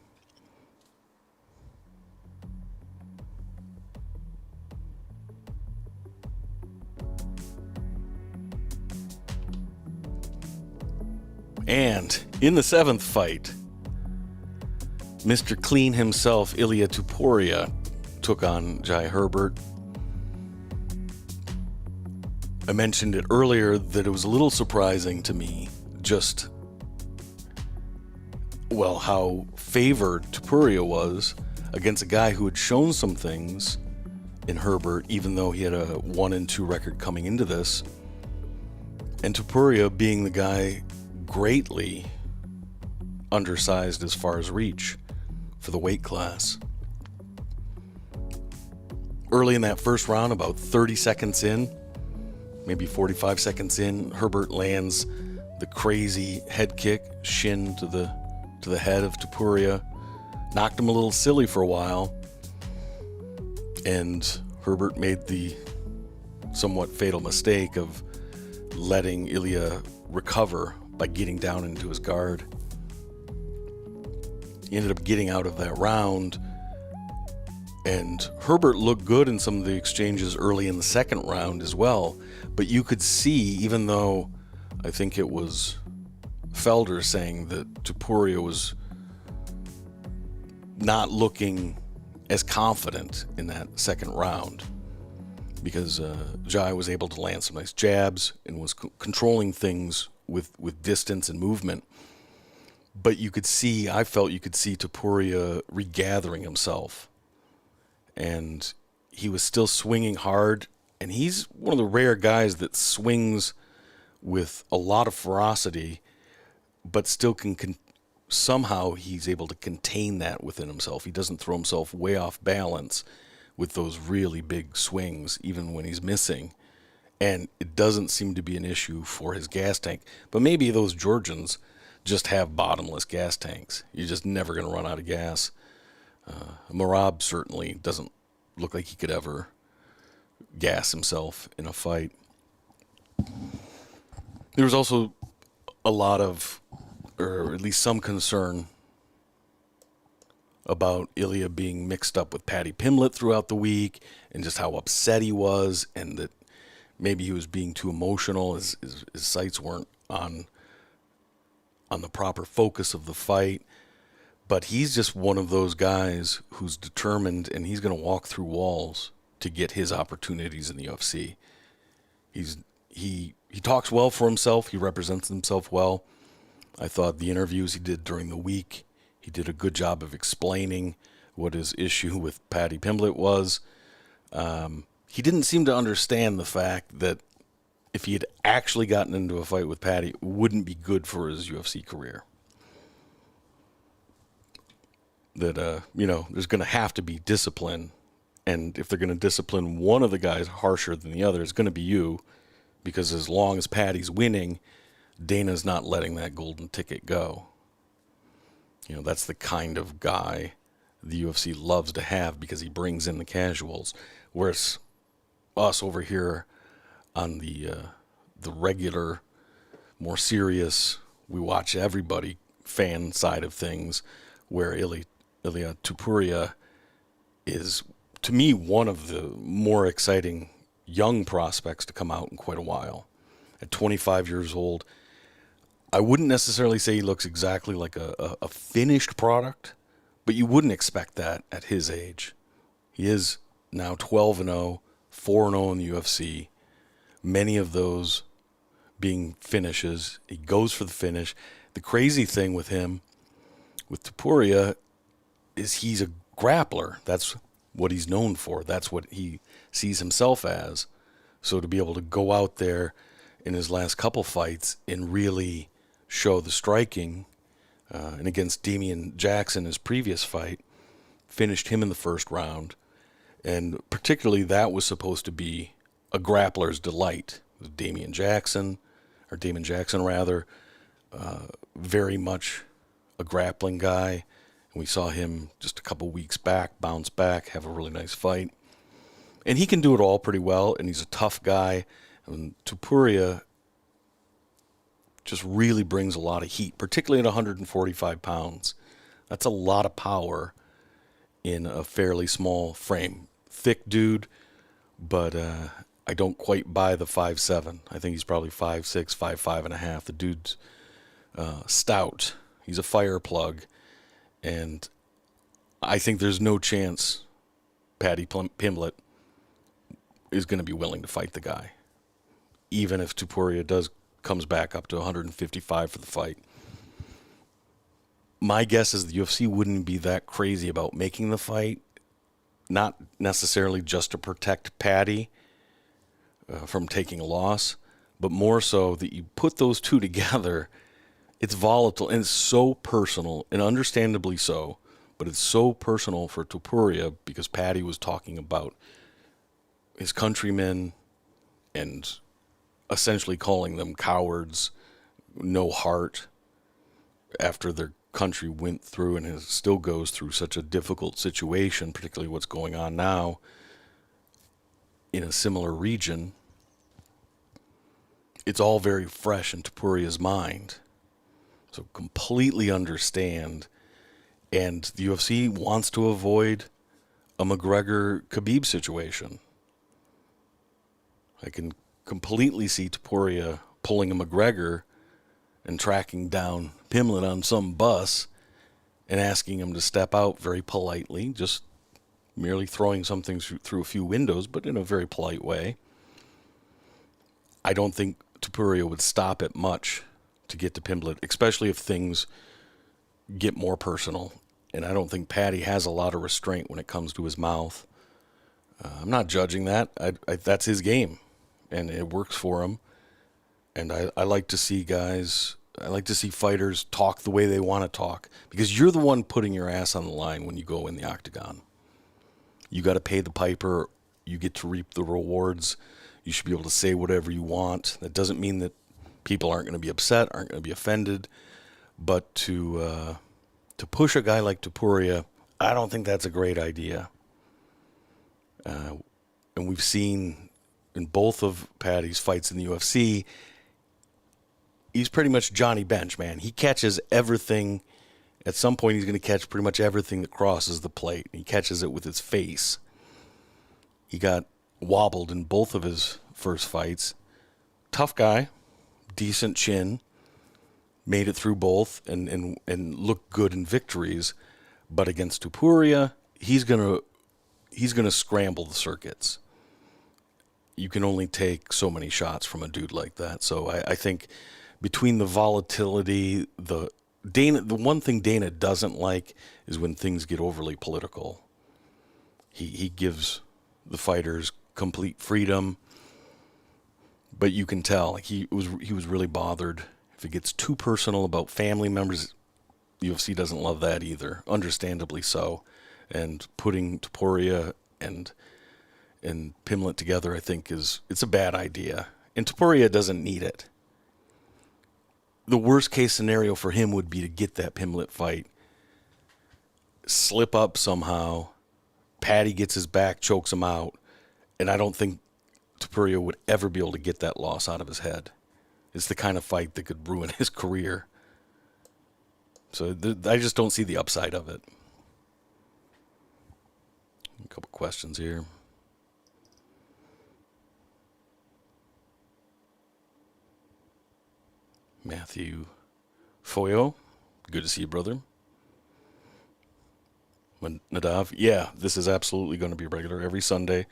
And in the 7th fight, Mr. Clean himself, Ilia Tupuria, took on Jai Herbert. I mentioned it earlier that it was a little surprising to me just, how favored Tupuria was against a guy who had shown some things in Herbert, even though he had a 1-2 record coming into this. And Tupuria being the guy greatly undersized as far as reach for the weight class. Early in that first round, about 30 seconds in, maybe 45 seconds in, Herbert lands the crazy head kick, shin to the head of Tupuria, knocked him a little silly for a while, and Herbert made the somewhat fatal mistake of letting Ilia recover by getting down into his guard. He ended up getting out of that round, and Herbert looked good in some of the exchanges early in the second round as well, but you could see, even though I think it was Felder saying that Tupuria was not looking as confident in that second round, because Jai was able to land some nice jabs and was controlling things with distance and movement. But I felt you could see Tupuria regathering himself. And he was still swinging hard. And he's one of the rare guys that swings with a lot of ferocity, but still somehow he's able to contain that within himself. He doesn't throw himself way off balance with those really big swings, even when he's missing. And it doesn't seem to be an issue for his gas tank. But maybe those Georgians just have bottomless gas tanks. You're just never going to run out of gas. Merab certainly doesn't look like he could ever gas himself in a fight. There was also a lot of, or at least some concern about Ilya being mixed up with Paddy Pimblett throughout the week and just how upset he was, and that maybe he was being too emotional. His sights weren't on the proper focus of the fight. But he's just one of those guys who's determined, and he's going to walk through walls to get his opportunities in the UFC. He talks well for himself. He represents himself well. I thought the interviews he did during the week, he did a good job of explaining what his issue with Paddy Pimblett was. He didn't seem to understand the fact that if he had actually gotten into a fight with Paddy, it wouldn't be good for his UFC career. That, there's going to have to be discipline. And if they're going to discipline one of the guys harsher than the other, it's going to be you. Because as long as Paddy's winning, Dana's not letting that golden ticket go. That's the kind of guy the UFC loves to have, because he brings in the casuals. Whereas us over here on the regular, more serious, we watch everybody fan side of things, where Ilya Tupuria is, to me, one of the more exciting young prospects to come out in quite a while. At 25 years old, I wouldn't necessarily say he looks exactly like a finished product, but you wouldn't expect that at his age. He is now 12-0, 4-0 in the UFC, many of those being finishes. He goes for the finish. The crazy thing with him, with Tupuria, is he's a grappler. That's what he's known for. That's what he sees himself as. So to be able to go out there in his last couple fights and really show the striking, and against Damian Jackson, his previous fight, finished him in the first round. And particularly that was supposed to be a grappler's delight. Damon Jackson, very much a grappling guy. We saw him just a couple weeks back, bounce back, have a really nice fight. And he can do it all pretty well, and he's a tough guy. And Tupuria just really brings a lot of heat, particularly at 145 pounds. That's a lot of power in a fairly small frame. Thick dude, but I don't quite buy the 5'7". I think he's probably 5'6", 5'5.5". The dude's stout. He's a fire plug. And I think there's no chance Paddy Pimblett is going to be willing to fight the guy, even if Tupuria comes back up to 155 for the fight. My guess is the UFC wouldn't be that crazy about making the fight, not necessarily just to protect Paddy from taking a loss, but more so that you put those two together. It's volatile, and it's so personal, and understandably so, but it's so personal for Tupuria because Paddy was talking about his countrymen and essentially calling them cowards, no heart, after their country went through and still goes through such a difficult situation, particularly what's going on now in a similar region. It's all very fresh in Tupuria's mind. So completely understand. And the UFC wants to avoid a McGregor-Khabib situation. I can completely see Tupuria pulling a McGregor and tracking down Pimblett on some bus and asking him to step out very politely, just merely throwing something through a few windows, but in a very polite way. I don't think Tupuria would stop at much to get to Pimblett, especially if things get more personal. And I don't think Paddy has a lot of restraint when it comes to his mouth. I'm not judging that. That's his game, and it works for him. And I like to see fighters talk the way they want to talk, because you're the one putting your ass on the line when you go in the octagon. You got to pay the piper. You get to reap the rewards. You should be able to say whatever you want. That doesn't mean that people aren't going to be upset, aren't going to be offended. But to push a guy like Tupuria, I don't think that's a great idea. And we've seen in both of Paddy's fights in the UFC, he's pretty much Johnny Bench, man. He catches everything. At some point, he's going to catch pretty much everything that crosses the plate. He catches it with his face. He got wobbled in both of his first fights. Tough guy, decent chin, made it through both and looked good in victories. But against Tupuria, he's gonna scramble the circuits. You can only take so many shots from a dude like that. So I think between the volatility, the one thing Dana doesn't like is when things get overly political. He gives the fighters complete freedom, but you can tell he was really bothered if it gets too personal about family members. UFC doesn't love that either, understandably so. And putting Topuria and Pimblett together, I think, it's a bad idea. And Tupuria doesn't need it. The worst case scenario for him would be to get that Pimblett fight, slip up somehow, Paddy gets his back, chokes him out, and I don't think Tupuria would ever be able to get that loss out of his head. It's the kind of fight that could ruin his career. So I just don't see the upside of it. A couple questions here. Matthew Foyo, good to see you, brother. Nadav, yeah, this is absolutely going to be regular every Sunday.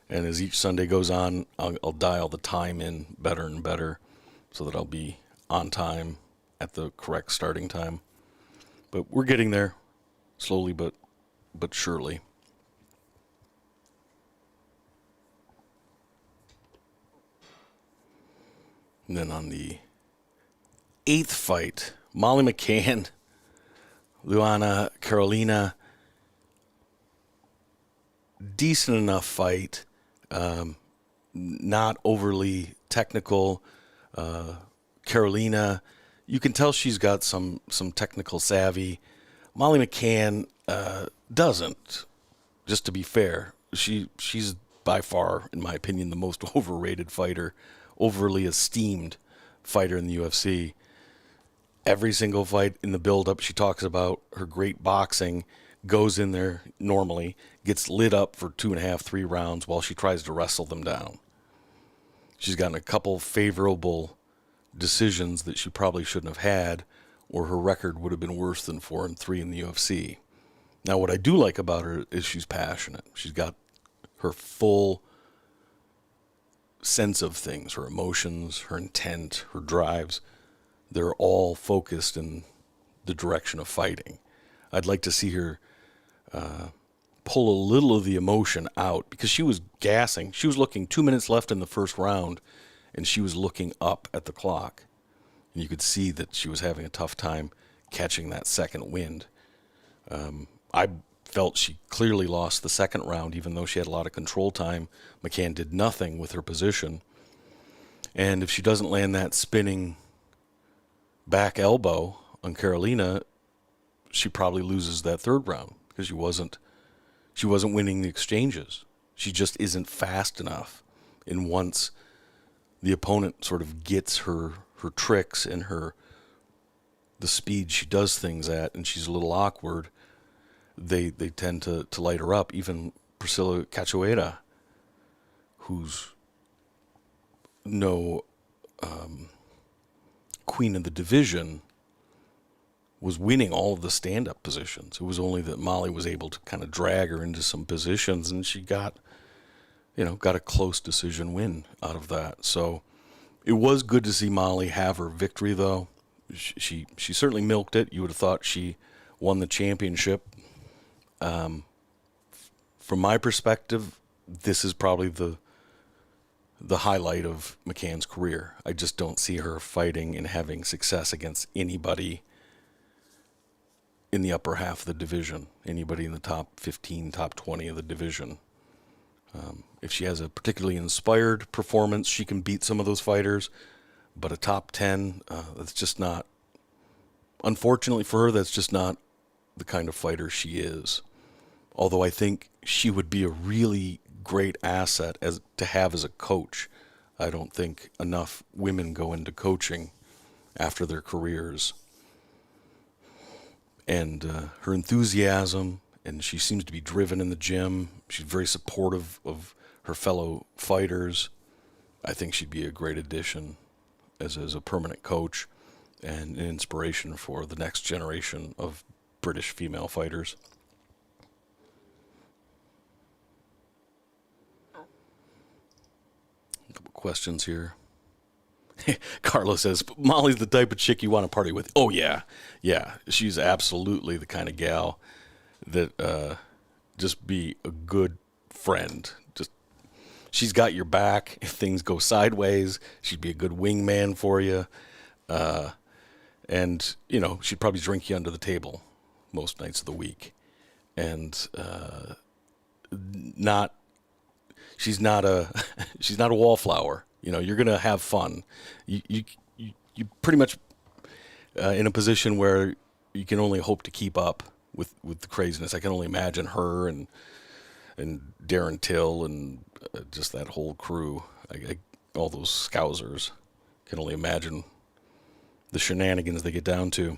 And as each Sunday goes on, I'll dial the time in better and better so that I'll be on time at the correct starting time. But we're getting there, slowly but surely. And then on the 8th fight, Molly McCann, Luana Carolina, decent enough fight, not overly technical. Carolina, you can tell she's got some technical savvy. Molly McCann doesn't, just to be fair. She's by far, in my opinion, the most overrated fighter, overly esteemed fighter in the UFC. Every single fight in the build-up, she talks about her great boxing, goes in there normally, gets lit up for 2.5, 3 rounds while she tries to wrestle them down. She's gotten a couple favorable decisions that she probably shouldn't have had, or her record would have been worse than 4-3 in the UFC. Now, what I do like about her is she's passionate. She's got her full sense of things, her emotions, her intent, her drives. They're all focused in the direction of fighting. I'd like to see her pull a little of the emotion out, because she was gassing. She was looking 2 minutes left in the first round, and she was looking up at the clock. And you could see that she was having a tough time catching that second wind. I felt she clearly lost the second round, even though she had a lot of control time. McCann did nothing with her position. And if she doesn't land that spinning back elbow on Carolina, she probably loses that third round, because she wasn't winning the exchanges. She just isn't fast enough. And once the opponent sort of gets her tricks and the speed she does things at, and she's a little awkward, they tend to light her up. Even Priscilla Cachoeira, who's no queen of the division, was winning all of the stand-up positions. It was only that Molly was able to kind of drag her into some positions, and she got a close decision win out of that. So it was good to see Molly have her victory, though. She certainly milked it. You would have thought she won the championship. From my perspective, this is probably the the highlight of McCann's career. I just don't see her fighting and having success against anybody in the upper half of the division, anybody in the top 15, top 20 of the division. If she has a particularly inspired performance, she can beat some of those fighters, but a top 10, that's just not, unfortunately for her, that's just not the kind of fighter she is. Although I think she would be a really great asset to have as a coach. I don't think enough women go into coaching after their careers. And her enthusiasm, and she seems to be driven in the gym. She's very supportive of her fellow fighters. I think she'd be a great addition as a permanent coach and an inspiration for the next generation of British female fighters. A couple questions here. Carlos says, Molly's the type of chick you want to party with. Oh, yeah. Yeah, she's absolutely the kind of gal that just be a good friend. Just, she's got your back. If things go sideways, she'd be a good wingman for you. And, you know, she'd probably drink you under the table most nights of the week. And she's not a wallflower. You know, you're going to have fun. You pretty much in a position where you can only hope to keep up with the craziness. I can only imagine her and Darren Till and just that whole crew. All those Scousers. Can only imagine the shenanigans they get down to.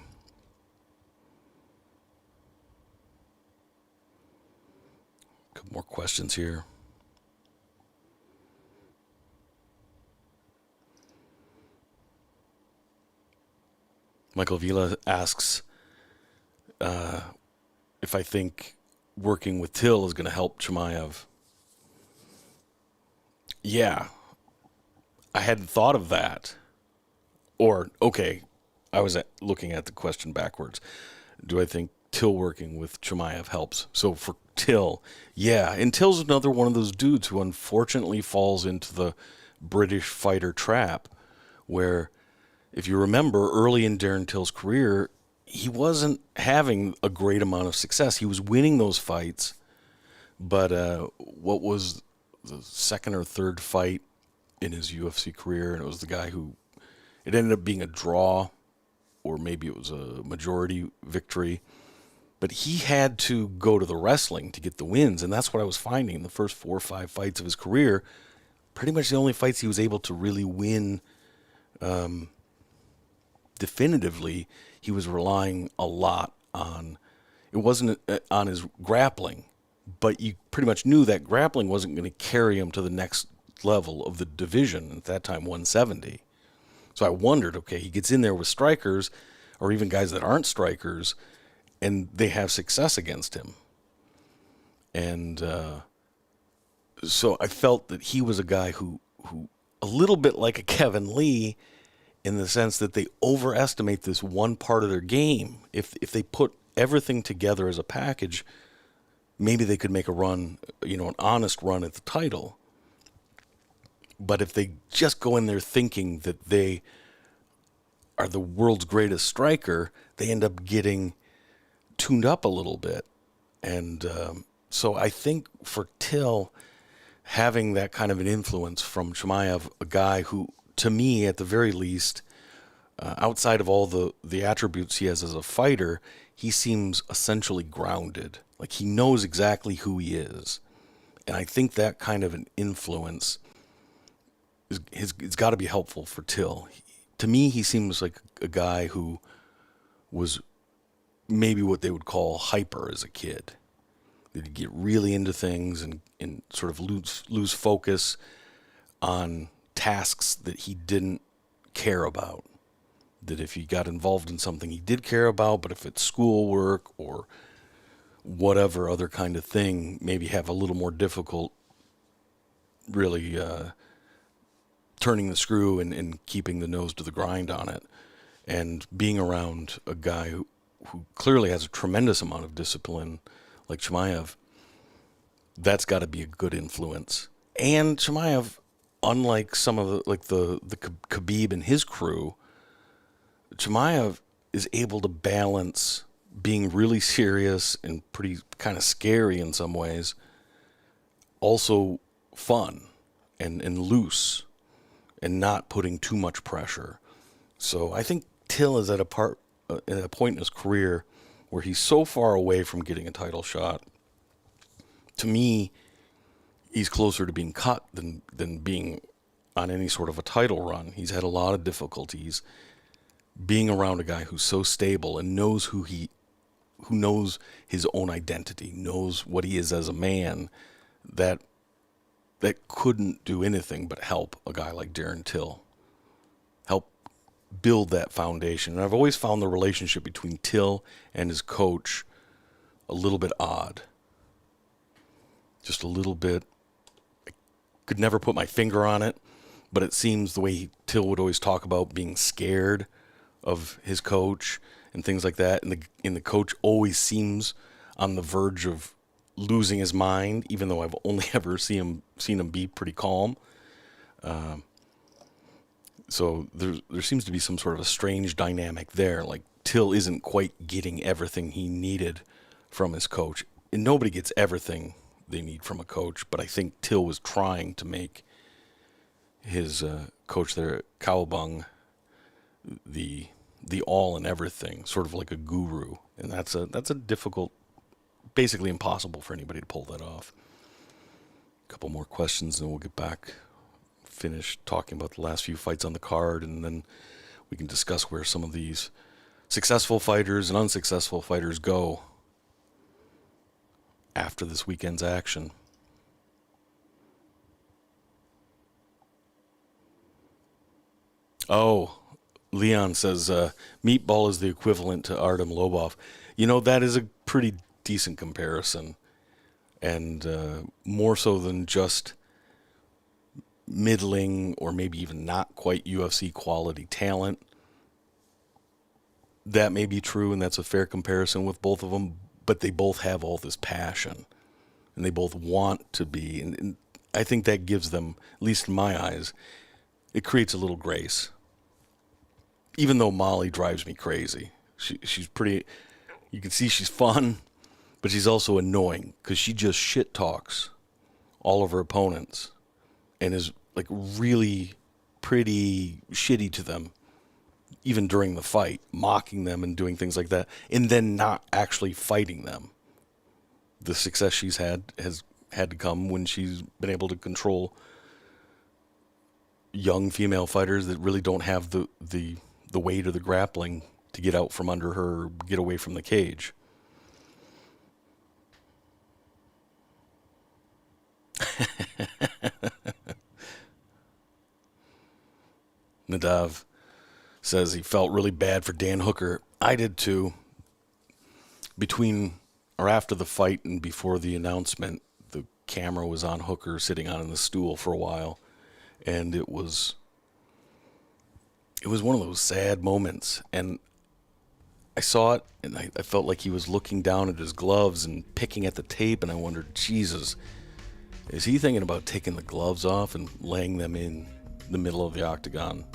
A couple more questions here. Michael Vila asks if I think working with Till is going to help Chimaev. Yeah, I hadn't thought of that. Or, okay, I was looking at the question backwards. Do I think Till working with Chimaev helps? So for Till, yeah. And Till's another one of those dudes who unfortunately falls into the British fighter trap where, if you remember, early in Darren Till's career, he wasn't having a great amount of success. He was winning those fights, but what was the second or third fight in his UFC career, and it was the guy who, it ended up being a draw, or maybe it was a majority victory, but he had to go to the wrestling to get the wins, and that's what I was finding in the first 4 or 5 fights of his career. Pretty much the only fights he was able to really win definitively, he was relying a lot on, it wasn't on his grappling, but you pretty much knew that grappling wasn't going to carry him to the next level of the division, at that time 170. So I wondered, okay, he gets in there with strikers, or even guys that aren't strikers, and they have success against him. And so I felt that he was a guy who a little bit like a Kevin Lee, in the sense that they overestimate this one part of their game. If they put everything together as a package, maybe they could make a run, an honest run at the title. But if they just go in there thinking that they are the world's greatest striker, they end up getting tuned up a little bit. And so I think for Till, having that kind of an influence from Chimaev, a guy who, to me, at the very least, outside of all the attributes he has as a fighter, he seems essentially grounded. Like, he knows exactly who he is. And I think that kind of an influence it's got to be helpful for Till. To me, he seems like a guy who was maybe what they would call hyper as a kid. That he'd get really into things and sort of lose focus on tasks that he didn't care about. That if he got involved in something he did care about, but if it's schoolwork or whatever other kind of thing, maybe have a little more difficult really turning the screw and keeping the nose to the grind on it. And being around a guy who clearly has a tremendous amount of discipline like Chimaev, that's got to be a good influence. And Chimaev, unlike some of the Khabib and his crew, Chimaev is able to balance being really serious and pretty kind of scary in some ways, also fun and loose and not putting too much pressure. So I think Till is at a point in his career where he's so far away from getting a title shot. To me, he's closer to being cut than being on any sort of a title run. He's had a lot of difficulties being around a guy who's so stable and knows who knows his own identity, knows what he is as a man, that couldn't do anything but help a guy like Darren Till. Help build that foundation. And I've always found the relationship between Till and his coach a little bit odd. Just a little bit. I could never put my finger on it, but it seems the way Till would always talk about being scared of his coach and things like that, and the coach always seems on the verge of losing his mind, even though I've only ever seen him be pretty calm. So there seems to be some sort of a strange dynamic there. Like Till isn't quite getting everything he needed from his coach, and nobody gets everything they need from a coach. But I think Till was trying to make his coach there at Cowabung the all and everything, sort of like a guru, and that's a difficult, basically impossible for anybody to pull that off. A couple more questions, and we'll get back, finish talking about the last few fights on the card, and then we can discuss where some of these successful fighters and unsuccessful fighters go after this weekend's action. Oh, Leon says, Meatball is the equivalent to Artem Lobov. You know, that is a pretty decent comparison. And more so than just middling or maybe even not quite UFC quality talent. That may be true, and that's a fair comparison with both of them, but they both have all this passion, and they both want to be. And I think that gives them, at least in my eyes, it creates a little grace. Even though Molly drives me crazy. She's pretty, you can see she's fun, but she's also annoying because she just shit talks all of her opponents and is like really pretty shitty to them, even during the fight, mocking them and doing things like that, and then not actually fighting them. The success she's had has had to come when she's been able to control young female fighters that really don't have the weight of the grappling to get out from under her, or get away from the cage. Nadav says he felt really bad for Dan Hooker. I did too. Between or after the fight and before the announcement, the camera was on Hooker sitting on the stool for a while, and it was one of those sad moments. And I saw it, and I felt like he was looking down at his gloves and picking at the tape, and I wondered, Jesus, is he thinking about taking the gloves off and laying them in the middle of the octagon?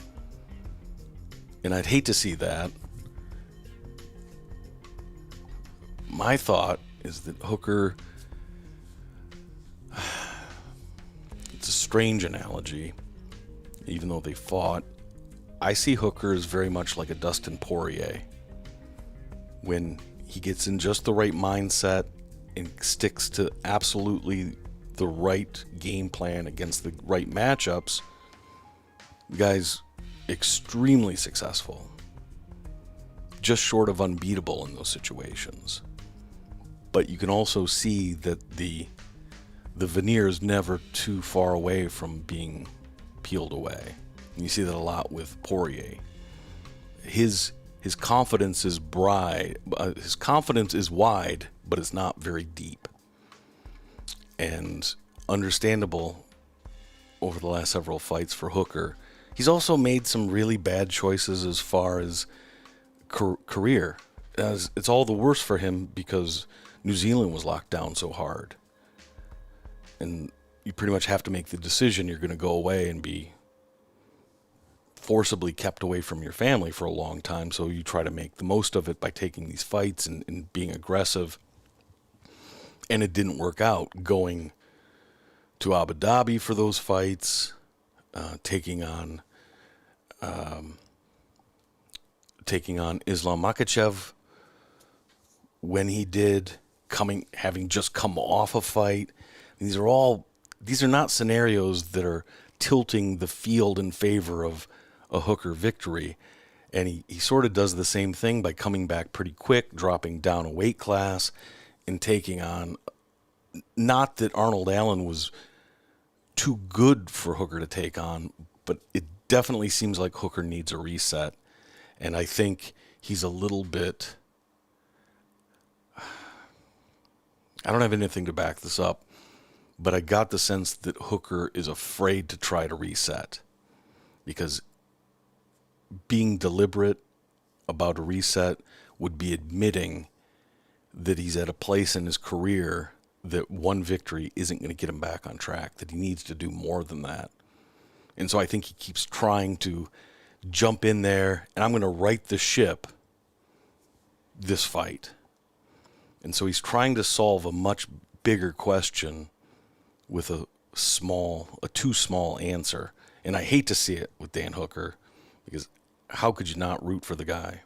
And I'd hate to see that. My thought is that Hooker, it's a strange analogy, even though they fought. I see Hooker as very much like a Dustin Poirier. When he gets in just the right mindset and sticks to absolutely the right game plan against the right matchups, the guy's extremely successful. Just short of unbeatable in those situations. But you can also see that the veneer is never too far away from being peeled away. And you see that a lot with Poirier. His confidence is wide, but it's not very deep. And understandable over the last several fights for Hooker. He's also made some really bad choices as far as career. It's all the worse for him because New Zealand was locked down so hard. And you pretty much have to make the decision you're going to go away and be forcibly kept away from your family for a long time. So you try to make the most of it by taking these fights and being aggressive. And it didn't work out. Going to Abu Dhabi for those fights, taking on Islam Makhachev when he did, having just come off a fight. These are not scenarios that are tilting the field in favor of a Hooker victory. And he sort of does the same thing by coming back pretty quick, dropping down a weight class, and taking on, not that Arnold Allen was too good for Hooker to take on, but it definitely seems like Hooker needs a reset. And I think he's a little bit, I don't have anything to back this up, but I got the sense that Hooker is afraid to try to reset, because being deliberate about a reset would be admitting that he's at a place in his career that one victory isn't going to get him back on track, that he needs to do more than that. And so I think he keeps trying to jump in there, and I'm going to right the ship this fight. And so he's trying to solve a much bigger question with a too small answer. And I hate to see it with Dan Hooker, because how could you not root for the guy?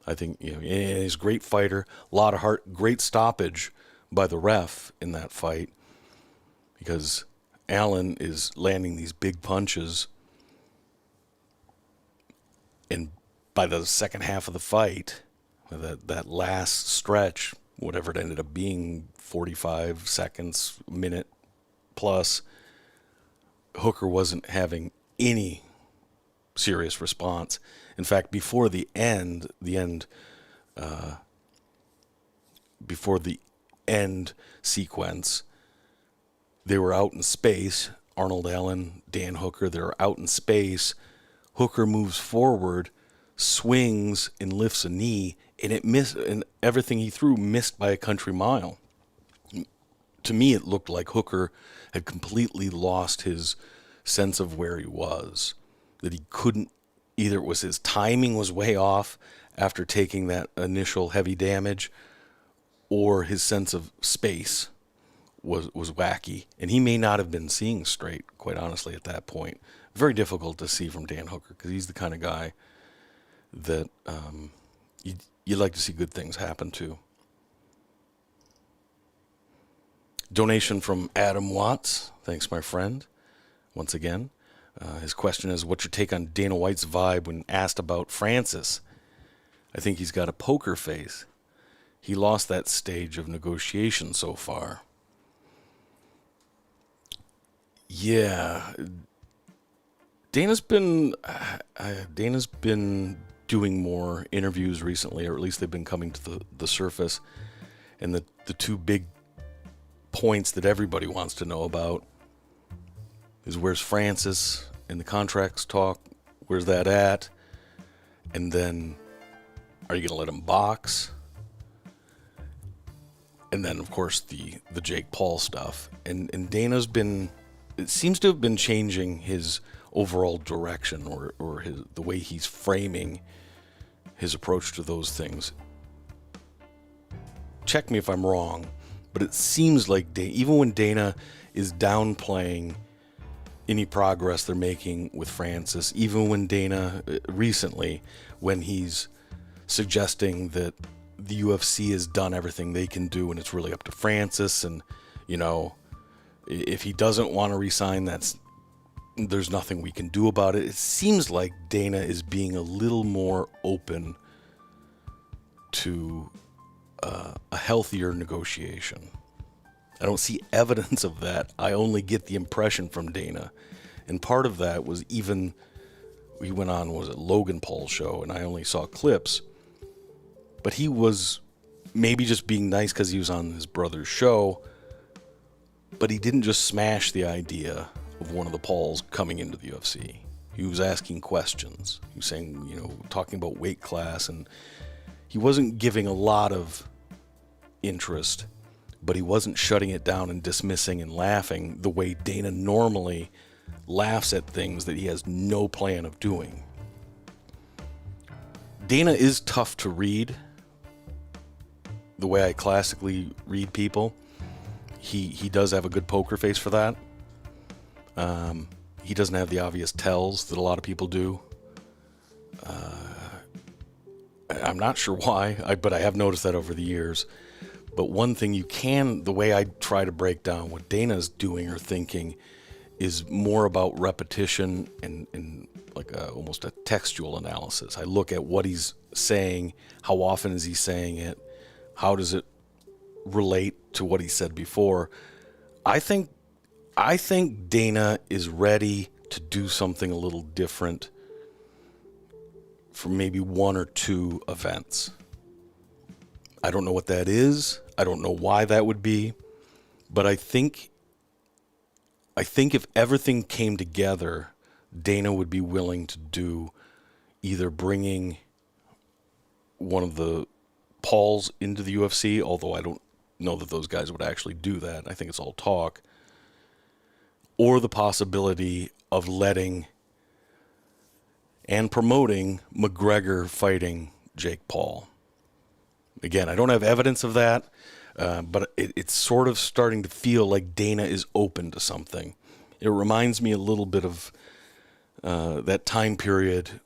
I think, he's a great fighter, a lot of heart, great stoppage by the ref in that fight, because Allen is landing these big punches, and by the second half of the fight, that last stretch, whatever it ended up being, 45 seconds, minute plus, Hooker wasn't having any serious response. In fact, before the end sequence, they were out in space. Arnold Allen, Dan Hooker, they're out in space. Hooker moves forward, swings, and lifts a knee, and it missed, and everything he threw missed by a country mile. To me, it looked like Hooker had completely lost his sense of where he was, that he couldn't, either it was his timing was way off after taking that initial heavy damage, or his sense of space was wacky, and he may not have been seeing straight, quite honestly, at that point. Very difficult to see from Dan Hooker, because he's the kind of guy that you'd like to see good things happen to. Donation from Adam Watts. Thanks, my friend, once again. His question is, what's your take on Dana White's vibe when asked about Francis? I think he's got a poker face. He lost that stage of negotiation so far. Yeah. Dana's been doing more interviews recently, or at least they've been coming to the surface. And the two big points that everybody wants to know about is, where's Francis in the contracts talk? Where's that at? And then, are you going to let him box? And then, of course, the Jake Paul stuff. And Dana's it seems to have been changing his overall direction, or the way he's framing his approach to those things. Check me if I'm wrong, but it seems like even when Dana is downplaying any progress they're making with Francis, even when Dana recently, when he's suggesting that the UFC has done everything they can do and it's really up to Francis, and if he doesn't want to resign, there's nothing we can do about it. It seems like Dana is being a little more open to a healthier negotiation. I don't see evidence of that. I only get the impression from Dana. And part of that was, even he went on, was it Logan Paul's show, and I only saw clips. But he was maybe just being nice because he was on his brother's show, but he didn't just smash the idea of one of the Pauls coming into the UFC. He was asking questions. He was saying, talking about weight class, and he wasn't giving a lot of interest, but he wasn't shutting it down and dismissing and laughing the way Dana normally laughs at things that he has no plan of doing. Dana is tough to read the way I classically read people. He does have a good poker face for that. He doesn't have the obvious tells that a lot of people do. I'm not sure why, but I have noticed that over the years. But one thing the way I try to break down what Dana's doing or thinking is more about repetition and like almost a textual analysis. I look at what he's saying, how often is he saying it, how does it relate to what he said before. I think Dana is ready to do something a little different for maybe one or two events. I don't know what that is. I don't know why that would be, but I think if everything came together, Dana would be willing to do either bringing one of the Pauls into the UFC, although I don't know that those guys would actually do that. I think it's all talk. Or the possibility of letting and promoting McGregor fighting Jake Paul. Again, I don't have evidence of that, but it's sort of starting to feel like Dana is open to something. It reminds me a little bit of that time period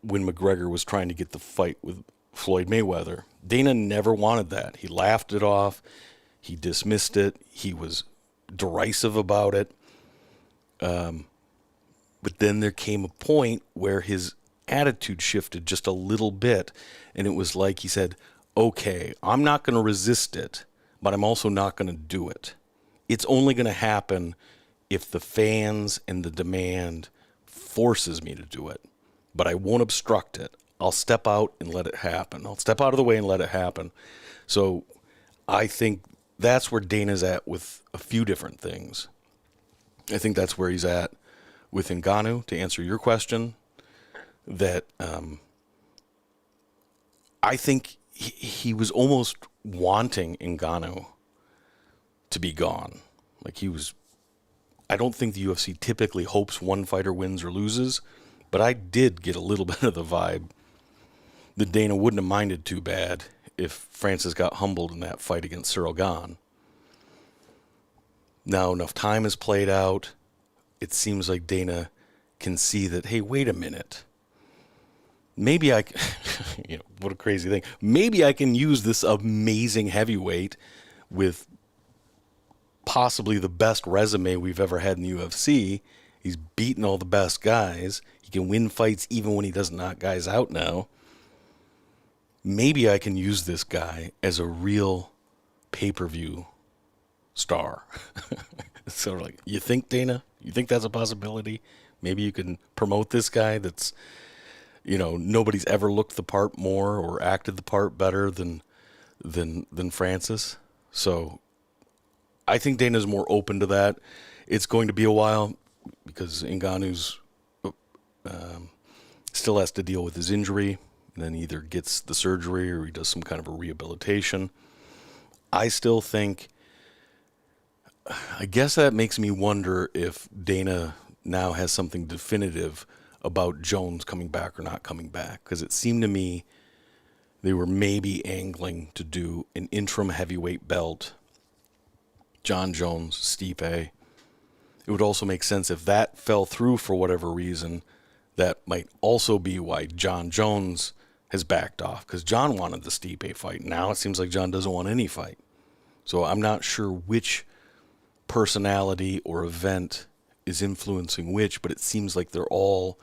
when McGregor was trying to get the fight with Floyd Mayweather. Dana never wanted that. He laughed it off. He dismissed it. He was derisive about it. But then there came a point where his attitude shifted just a little bit, and it was like he said, okay, I'm not going to resist it, but I'm also not going to do it. It's only going to happen if the fans and the demand forces me to do it, but I won't obstruct it. I'll step out and let it happen. I'll step out of the way and let it happen. So I think that's where Dana's at with a few different things. I think that's where he's at with Ngannou, to answer your question, that I think he was almost wanting Ngannou to be gone. Like I don't think the UFC typically hopes one fighter wins or loses, but I did get a little bit of the vibe that Dana wouldn't have minded too bad if Francis got humbled in that fight against Cyril Gane. Now enough time has played out. It seems like Dana can see that, hey, wait a minute. Maybe what a crazy thing. Maybe I can use this amazing heavyweight with possibly the best resume we've ever had in the UFC. He's beaten all the best guys. He can win fights even when he doesn't knock guys out now. Maybe I can use this guy as a real pay-per-view star. So like, you think, Dana? You think that's a possibility? Maybe you can promote this guy that's, nobody's ever looked the part more or acted the part better than Francis. So I think Dana's more open to that. It's going to be a while because Ngannou's still has to deal with his injury, and then either gets the surgery or he does some kind of a rehabilitation. I still think, I guess that makes me wonder if Dana now has something definitive about Jones coming back or not coming back, because it seemed to me they were maybe angling to do an interim heavyweight belt, John Jones, Stipe. It would also make sense if that fell through for whatever reason. That might also be why John Jones has backed off, because John wanted the Stipe fight. Now it seems like John doesn't want any fight. So I'm not sure which personality or event is influencing which, but it seems like they're all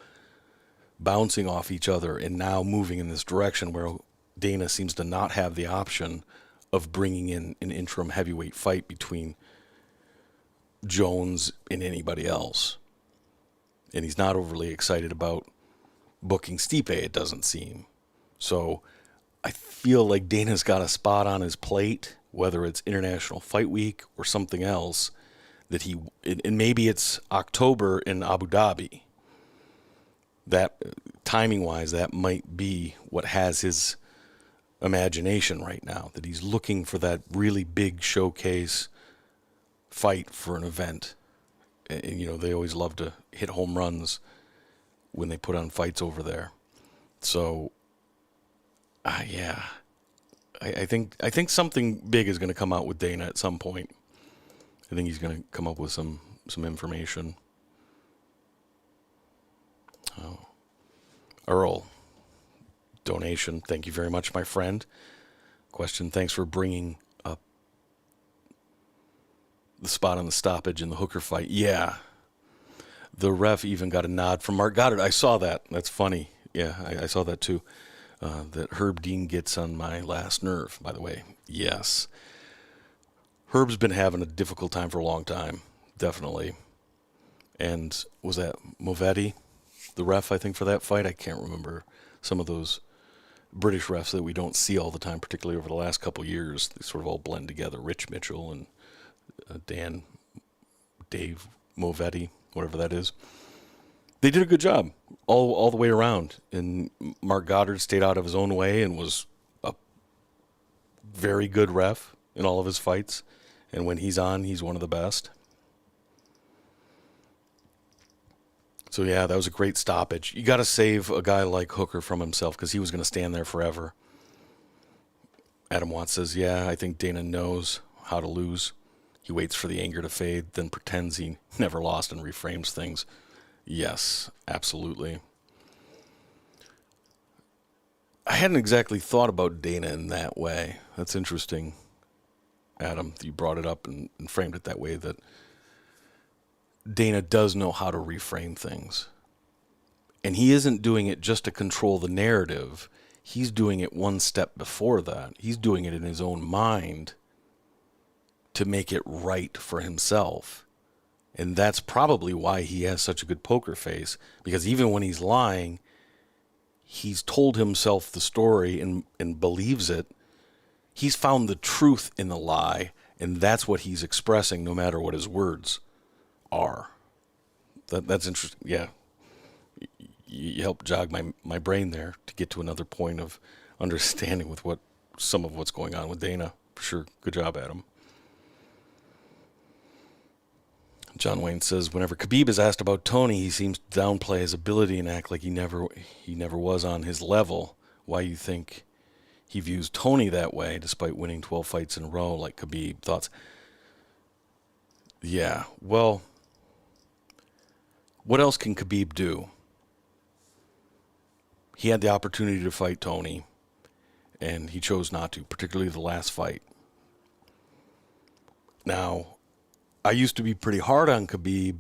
bouncing off each other and now moving in this direction where Dana seems to not have the option of bringing in an interim heavyweight fight between Jones and anybody else. And he's not overly excited about booking Stipe, it doesn't seem. So I feel like Dana's got a spot on his plate, whether it's International Fight Week or something else, that and maybe it's October in Abu Dhabi. That, timing-wise, that might be what has his imagination right now, that he's looking for that really big showcase fight for an event. And, they always love to hit home runs when they put on fights over there. So, yeah, I think something big is going to come out with Dana at some point. I think he's going to come up with some information. Oh, Earl, donation. Thank you very much, my friend. Question: thanks for bringing up the spot on the stoppage in the Hooker fight. Yeah, the ref even got a nod from Mark Goddard. I saw that. That's funny. Yeah, I saw that too. That Herb Dean gets on my last nerve, by the way. Yes. Herb's been having a difficult time for a long time, definitely. And was that Movetti, the ref, I think, for that fight? I can't remember. Some of those British refs that we don't see all the time, particularly over the last couple years, they sort of all blend together. Rich Mitchell and Dave Movetti, whatever that is. They did a good job all the way around. And Mark Goddard stayed out of his own way and was a very good ref in all of his fights. And when he's on, he's one of the best. So, yeah, that was a great stoppage. You got to save a guy like Hooker from himself because he was going to stand there forever. Adam Watts says, yeah, I think Dana knows how to lose. He waits for the anger to fade, then pretends he never lost and reframes things. Yes, absolutely. I hadn't exactly thought about Dana in that way. That's interesting, Adam. You brought it up and framed it that way, that Dana does know how to reframe things. And he isn't doing it just to control the narrative. He's doing it one step before that. He's doing it in his own mind to make it right for himself. And that's probably why he has such a good poker face, because even when he's lying, he's told himself the story and believes it. He's found the truth in the lie, and that's what he's expressing no matter what his words are. That's interesting. Yeah. You helped jog my brain there to get to another point of understanding with some of what's going on with Dana. For sure. Good job, Adam. John Wayne says, whenever Khabib is asked about Tony, he seems to downplay his ability and act like he never was on his level. Why you think he views Tony that way, despite winning 12 fights in a row like Khabib? Thoughts? Yeah, well, what else can Khabib do? He had the opportunity to fight Tony, and he chose not to, particularly the last fight. Now, I used to be pretty hard on Khabib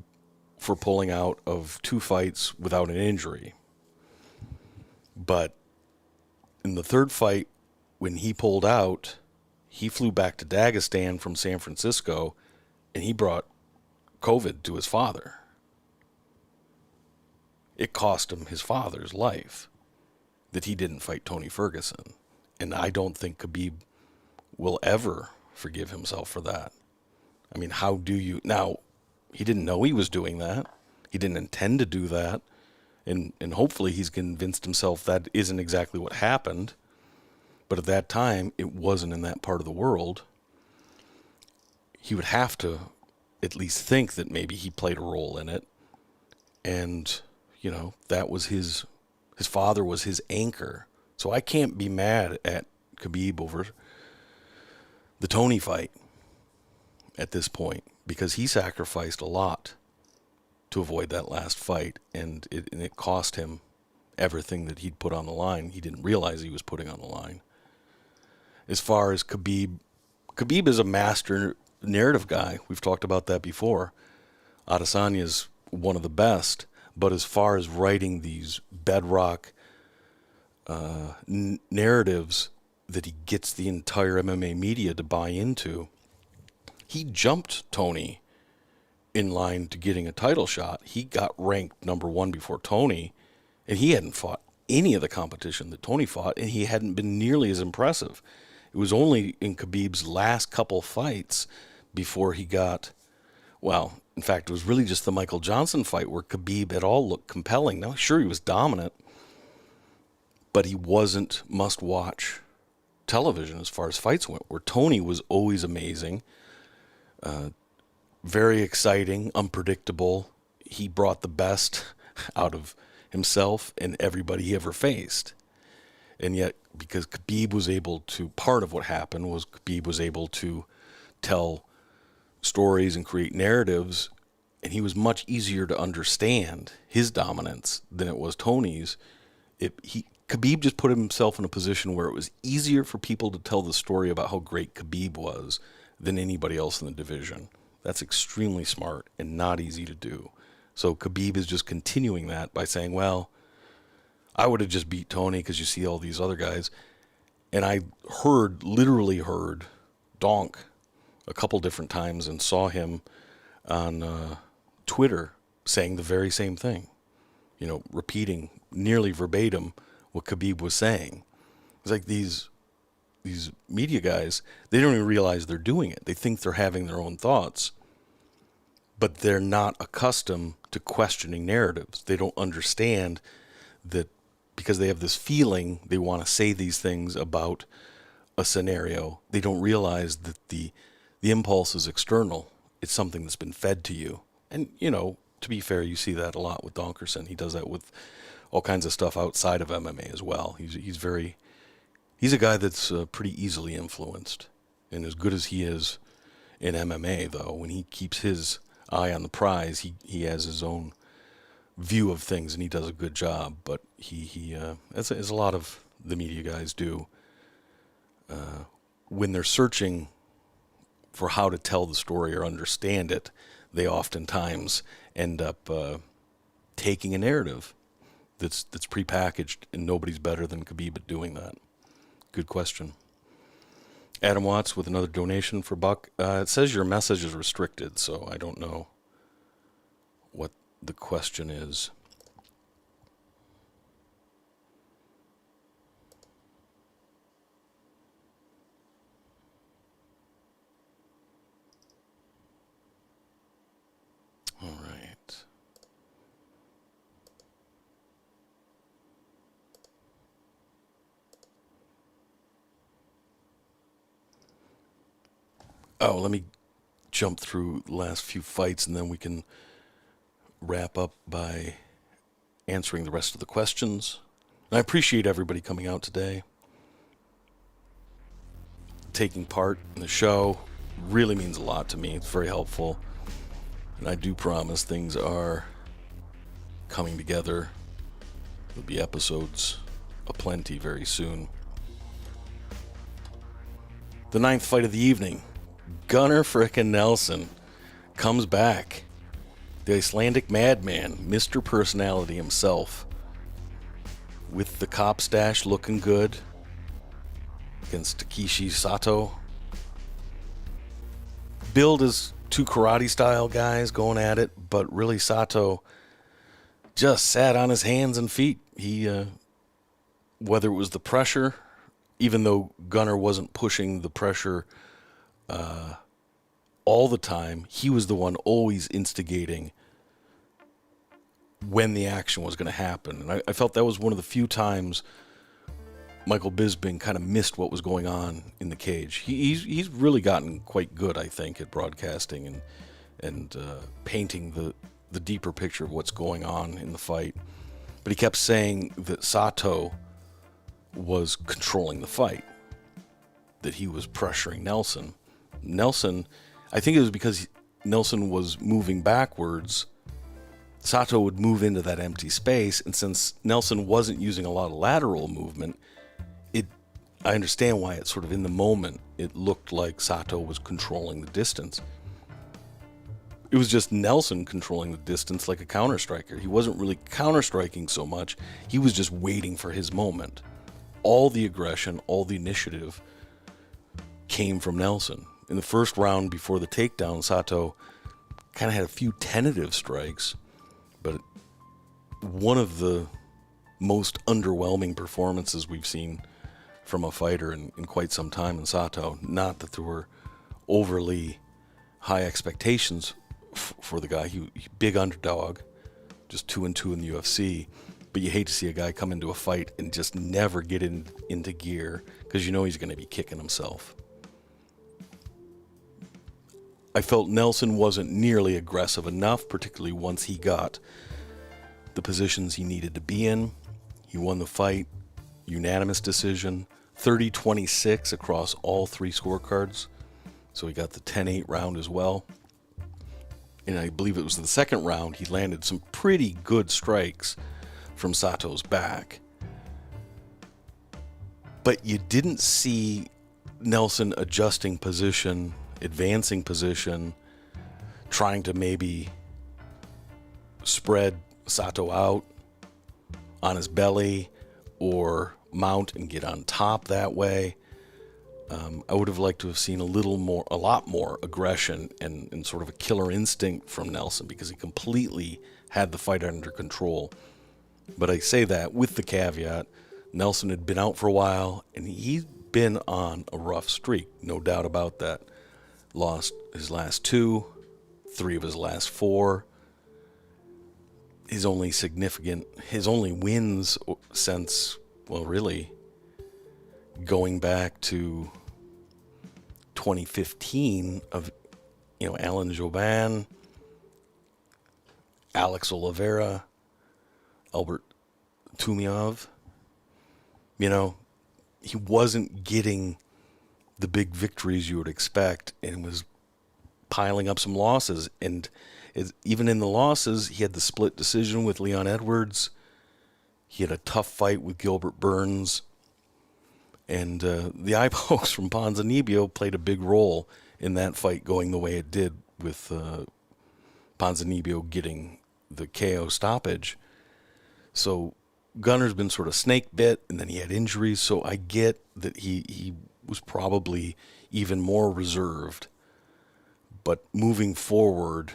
for pulling out of 2 fights without an injury. But in the third fight, when he pulled out, he flew back to Dagestan from San Francisco, and he brought COVID to his father. It cost him his father's life that he didn't fight Tony Ferguson. And I don't think Khabib will ever forgive himself for that. I mean, how do you... Now, he didn't know he was doing that. He didn't intend to do that. And hopefully he's convinced himself that isn't exactly what happened. But at that time, it wasn't in that part of the world. He would have to at least think that maybe he played a role in it. And, that was his father was his anchor. So I can't be mad at Khabib over the Tony fight at this point, because he sacrificed a lot to avoid that last fight, and it cost him everything that he'd put on the line. He didn't realize he was putting on the line. As far as Khabib is a master narrative guy. We've talked about that before. Adesanya's one of the best, but as far as writing these bedrock narratives that he gets the entire MMA media to buy into, he jumped Tony in line to getting a title shot. He got ranked number 1 before Tony, and he hadn't fought any of the competition that Tony fought, and he hadn't been nearly as impressive. It was only in Khabib's last couple fights before he got, well, in fact, it was really just the Michael Johnson fight where Khabib at all looked compelling. Now, sure, he was dominant, but he wasn't must-watch television as far as fights went, where Tony was always amazing, very exciting, unpredictable. He brought the best out of himself and everybody he ever faced. And yet, because Khabib was able to, part of what happened was Khabib was able to tell stories and create narratives, and he was much easier to understand his dominance than it was Tony's. Khabib just put himself in a position where it was easier for people to tell the story about how great Khabib was than anybody else in the division. That's extremely smart and not easy to do. So Khabib is just continuing that by saying, well, I would have just beat Tony because you see all these other guys. And I literally heard Donk a couple different times and saw him on Twitter saying the very same thing, repeating nearly verbatim what Khabib was saying. It's like these media guys, they don't even realize they're doing it. They think they're having their own thoughts, but they're not accustomed to questioning narratives. They don't understand that because they have this feeling they want to say these things about a scenario, they don't realize that the impulse is external. It's something that's been fed to you. And, to be fair, you see that a lot with Donkerson. He does that with all kinds of stuff outside of MMA as well. He's a guy that's pretty easily influenced. And as good as he is in MMA, though, when he keeps his eye on the prize, he has his own view of things, and he does a good job. But as a lot of the media guys do, when they're searching for how to tell the story or understand it, they oftentimes end up taking a narrative that's prepackaged, and nobody's better than Khabib at doing that. Good question. Adam Watts with another donation for Buck. It says your message is restricted, so I don't know what the question is. All right. Oh, let me jump through the last few fights, and then we can wrap up by answering the rest of the questions. And I appreciate everybody coming out today, taking part in the show. Really means a lot to me. It's very helpful. And I do promise things are coming together. There'll be episodes aplenty very soon. The 9th fight of the evening. Gunnar frickin' Nelson comes back. The Icelandic madman, Mr. Personality himself, with the cop stash looking good against Takeshi Sato. Billed as two karate style guys going at it, but really Sato just sat on his hands and feet. He, whether it was the pressure, even though Gunnar wasn't pushing the pressure all the time, he was the one always instigating when the action was going to happen. And I felt that was one of the few times Michael Bisping kind of missed what was going on in the cage. He's really gotten quite good, I think, at broadcasting and painting the deeper picture of what's going on in the fight. But he kept saying that Sato was controlling the fight, that he was pressuring Nelson. Nelson, I think it was because Nelson was moving backwards, Sato would move into that empty space, and since Nelson wasn't using a lot of lateral movement, I understand why it's sort of in the moment, it looked like Sato was controlling the distance. It was just Nelson controlling the distance like a counter-striker. He wasn't really counter-striking so much, he was just waiting for his moment. All the aggression, all the initiative came from Nelson. In the first round before the takedown, Sato kind of had a few tentative strikes, but one of the most underwhelming performances we've seen from a fighter in quite some time in Sato. Not that there were overly high expectations for the guy. He big underdog, just 2-2 in the UFC, But you hate to see a guy come into a fight and just never get into gear because you know he's going to be kicking himself. I felt Nelson wasn't nearly aggressive enough, particularly once he got the positions he needed to be in. He won the fight, unanimous decision, 30-26 across all three scorecards. So he got the 10-8 round as well. And I believe it was the second round, he landed some pretty good strikes from Sato's back. But you didn't see Nelson adjusting position, advancing position, trying to maybe spread Sato out on his belly or mount and get on top that way. I would have liked to have seen a lot more aggression and sort of a killer instinct from Nelson, because he completely had the fight under control. But I say that with the caveat, Nelson had been out for a while, and he's been on a rough streak, no doubt about that. Lost his last 2, 3 of his last 4. His only wins since, well, really, going back to 2015 of, Alan Jouban, Alex Oliveira, Albert Tumiev. He wasn't getting the big victories you would expect, and was piling up some losses. And even in the losses, he had the split decision with Leon Edwards. He had a tough fight with Gilbert Burns. And the eye pokes from Ponzinibbio played a big role in that fight going the way it did, with Ponzinibbio getting the KO stoppage. So Gunner's been sort of snake bit, and then he had injuries, so I get that he was probably even more reserved. But moving forward,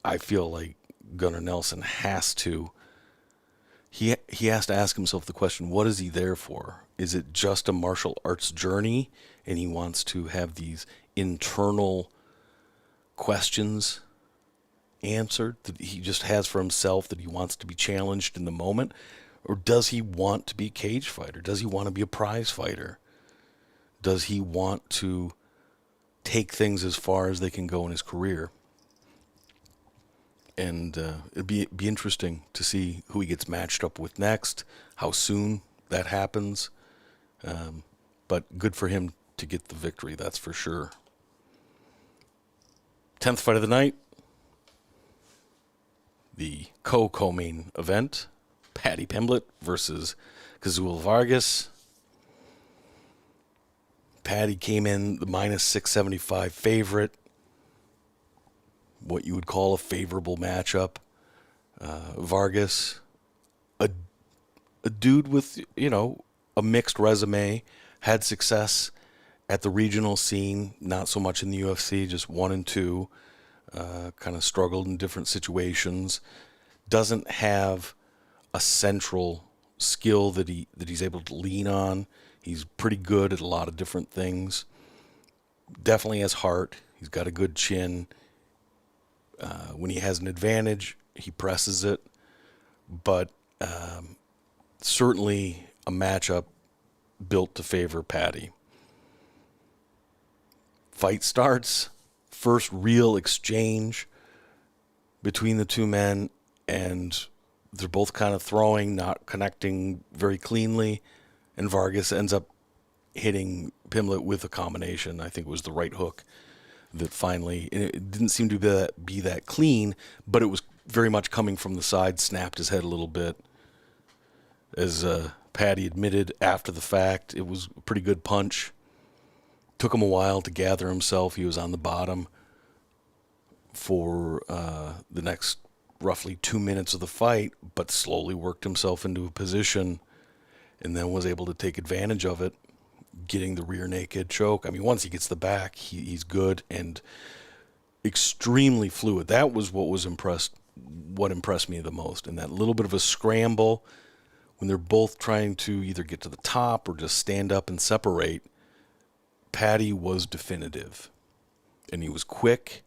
I feel like Gunnar Nelson has to ask himself the question, what is he there for? Is it just a martial arts journey, and he wants to have these internal questions answered that he just has for himself, that he wants to be challenged in the moment? Or does he want to be a cage fighter? Does he want to be a prize fighter? Does he want to take things as far as they can go in his career? And it'd be interesting to see who he gets matched up with next, how soon that happens. But good for him to get the victory, that's for sure. 10th fight of the night, the co-main event, Paddy Pimblett versus Kazul Vargas. Paddy came in the minus 675 favorite, what you would call a favorable matchup. Vargas, a dude with, a mixed resume, had success at the regional scene, not so much in the UFC, just 1 and 2, kind of struggled in different situations. Doesn't have a central skill that he's able to lean on. He's pretty good at a lot of different things. Definitely has heart. He's got a good chin. When he has an advantage, he presses it. But certainly a matchup built to favor Paddy. Fight starts. First real exchange between the two men, and they're both kind of throwing, not connecting very cleanly. And Vargas ends up hitting Pimblett with a combination. I think it was the right hook that finally, and it didn't seem to be that clean, but it was very much coming from the side, snapped his head a little bit. As Paddy admitted after the fact, it was a pretty good punch. Took him a while to gather himself. He was on the bottom for the next roughly 2 minutes of the fight, but slowly worked himself into a position and then was able to take advantage of it, getting the rear naked choke. I mean, once he gets the back, he's good and extremely fluid. That was what impressed me the most. And that little bit of a scramble when they're both trying to either get to the top or just stand up and separate, Paddy was definitive. And he was quick,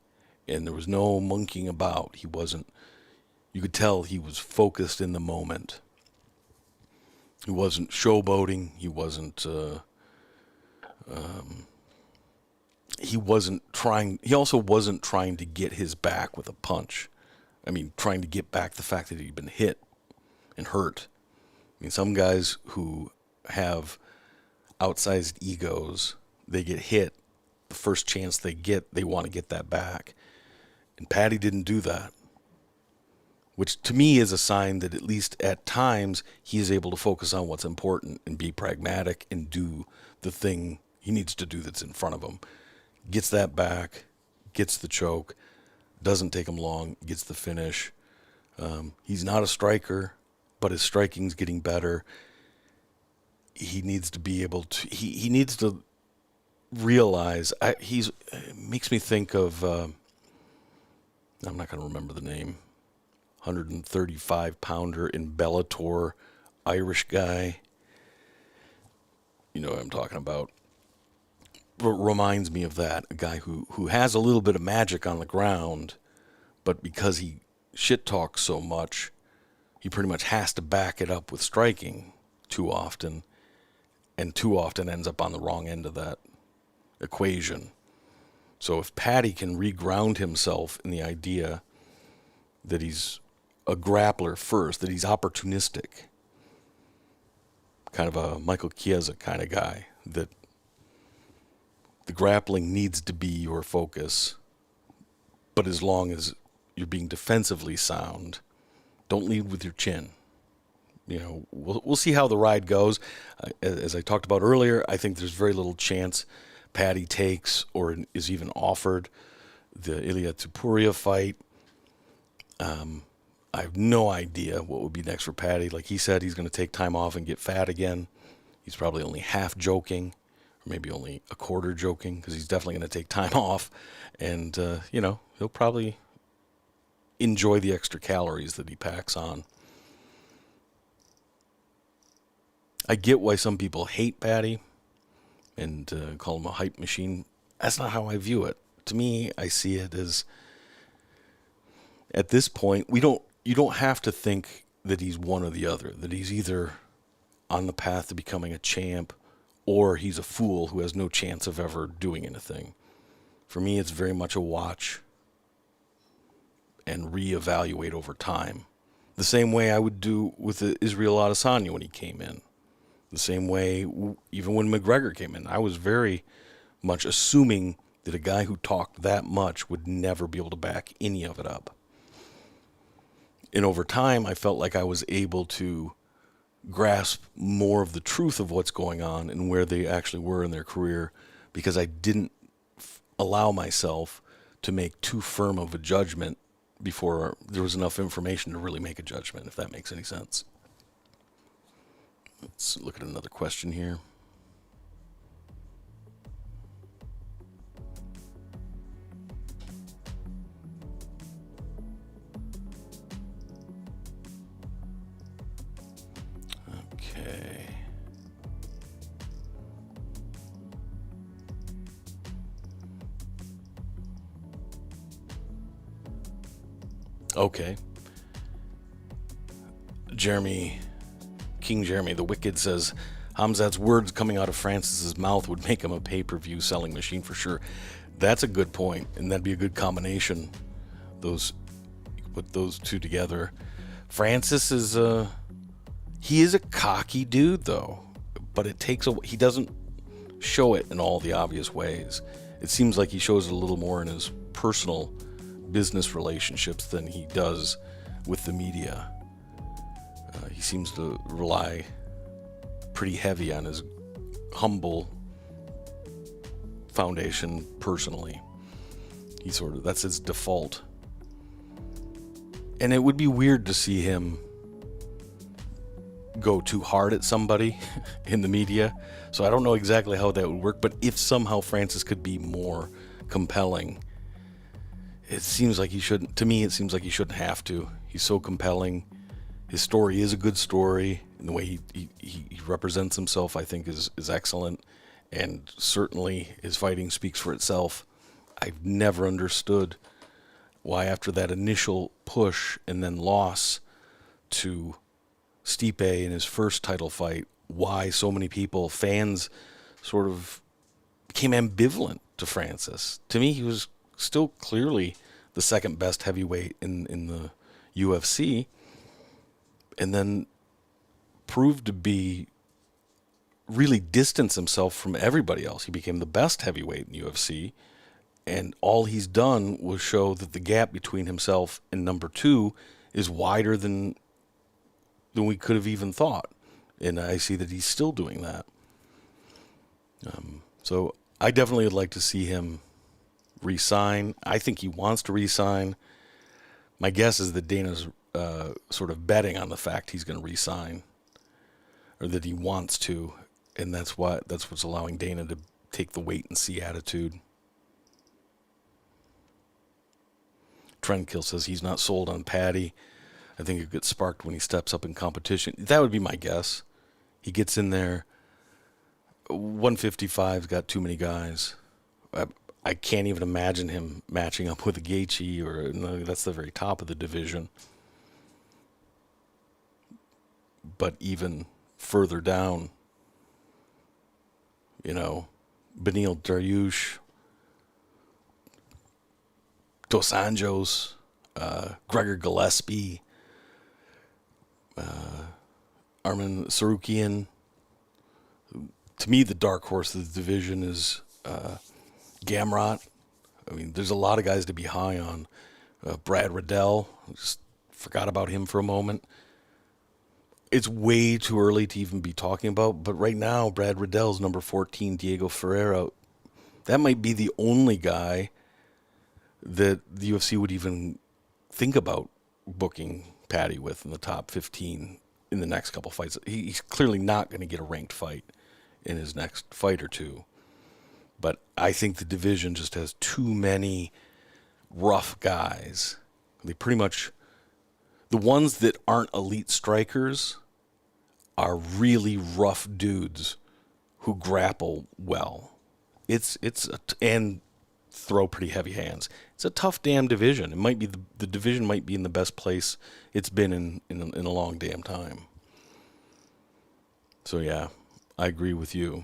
and there was no monkeying about. You could tell he was focused in the moment. He wasn't showboating. He wasn't trying. He also wasn't trying to get his back with a punch. I mean, trying to get back the fact that he'd been hit and hurt. I mean, some guys who have outsized egos, they get hit. The first chance they get, they want to get that back. And Paddy didn't do that, which to me is a sign that at least at times he is able to focus on what's important and be pragmatic and do the thing he needs to do that's in front of him. Gets that back, gets the choke, doesn't take him long, gets the finish. He's not a striker, but his striking's getting better. He needs to be able to, he needs to realize, it makes me think of, I'm not going to remember the name, 135-pounder in Bellator, Irish guy. You know what I'm talking about. Reminds me of that, a guy who has a little bit of magic on the ground, but because he shit talks so much, he pretty much has to back it up with striking too often, and too often ends up on the wrong end of that equation. So if Paddy can reground himself in the idea that he's a grappler first, that he's opportunistic, kind of a Michael Chiesa kind of guy, that the grappling needs to be your focus, but as long as you're being defensively sound, don't lead with your chin. You know, we'll see how the ride goes. As I talked about earlier, I think there's very little chance Paddy takes or is even offered the Ilia Tupuria fight. I have no idea what would be next for Paddy. Like he said, he's going to take time off and get fat again. He's probably only half joking, or maybe only a quarter joking, because he's definitely going to take time off. And, he'll probably enjoy the extra calories that he packs on. I get why some people hate Paddy and call him a hype machine. That's not how I view it. To me, I see it as, at this point, you don't have to think that he's one or the other, that he's either on the path to becoming a champ or he's a fool who has no chance of ever doing anything. For me, it's very much a watch and reevaluate over time. The same way I would do with Israel Adesanya when he came in. The same way, even when McGregor came in, I was very much assuming that a guy who talked that much would never be able to back any of it up. And over time, I felt like I was able to grasp more of the truth of what's going on and where they actually were in their career, because I didn't allow myself to make too firm of a judgment before there was enough information to really make a judgment, if that makes any sense. Let's look at another question here. Okay. King Jeremy the Wicked says, Hamzat's words coming out of Francis's mouth would make him a pay-per-view selling machine for sure. That's a good point, and that'd be a good combination. Put those two together. Francis is he is a cocky dude though, but he doesn't show it in all the obvious ways. It seems like he shows it a little more in his personal business relationships than he does with the media. He seems to rely pretty heavy on his humble foundation personally. That's his default. And it would be weird to see him go too hard at somebody in the media. So I don't know exactly how that would work, but if somehow Francis could be more compelling, it seems like he shouldn't. To me, it seems like he shouldn't have to. He's so compelling. His story is a good story, and the way he represents himself, I think, is excellent. And certainly his fighting speaks for itself. I've never understood why after that initial push and then loss to Stipe in his first title fight, why so many fans sort of became ambivalent to Francis. To me, he was still clearly the second best heavyweight in the UFC, and then proved to be really distance himself from everybody else. He became the best heavyweight in the UFC, and all he's done was show that the gap between himself and number 2 is wider than we could have even thought. And I see that he's still doing that. So I definitely would like to see him re-sign. I think he wants to re-sign. My guess is that Dana's sort of betting on the fact he's going to re-sign, or that he wants to, and that's what's allowing Dana to take the wait and see attitude. Trendkill says he's not sold on Paddy. I think it gets sparked when he steps up in competition. That would be my guess. He gets in there. 155's got too many guys. I can't even imagine him matching up with a Gaethje, or no, that's the very top of the division. But even further down, Beneil Dariush, Dos Anjos, Gregor Gillespie, Arman Sarukian. To me, the dark horse of the division is Gamrot. I mean, there's a lot of guys to be high on. Brad Riddell, just forgot about him for a moment. It's way too early to even be talking about, but right now, Brad Riddell's number 14, Diego Ferreira. That might be the only guy that the UFC would even think about booking Paddy with in the top 15 in the next couple fights. He's clearly not going to get a ranked fight in his next fight or two. But I think the division just has too many rough guys. They pretty much, the ones that aren't elite strikers are really rough dudes who grapple well. And throw pretty heavy hands. It's a tough damn division. It might be the division might be in the best place it's been in a long damn time. So yeah, I agree with you.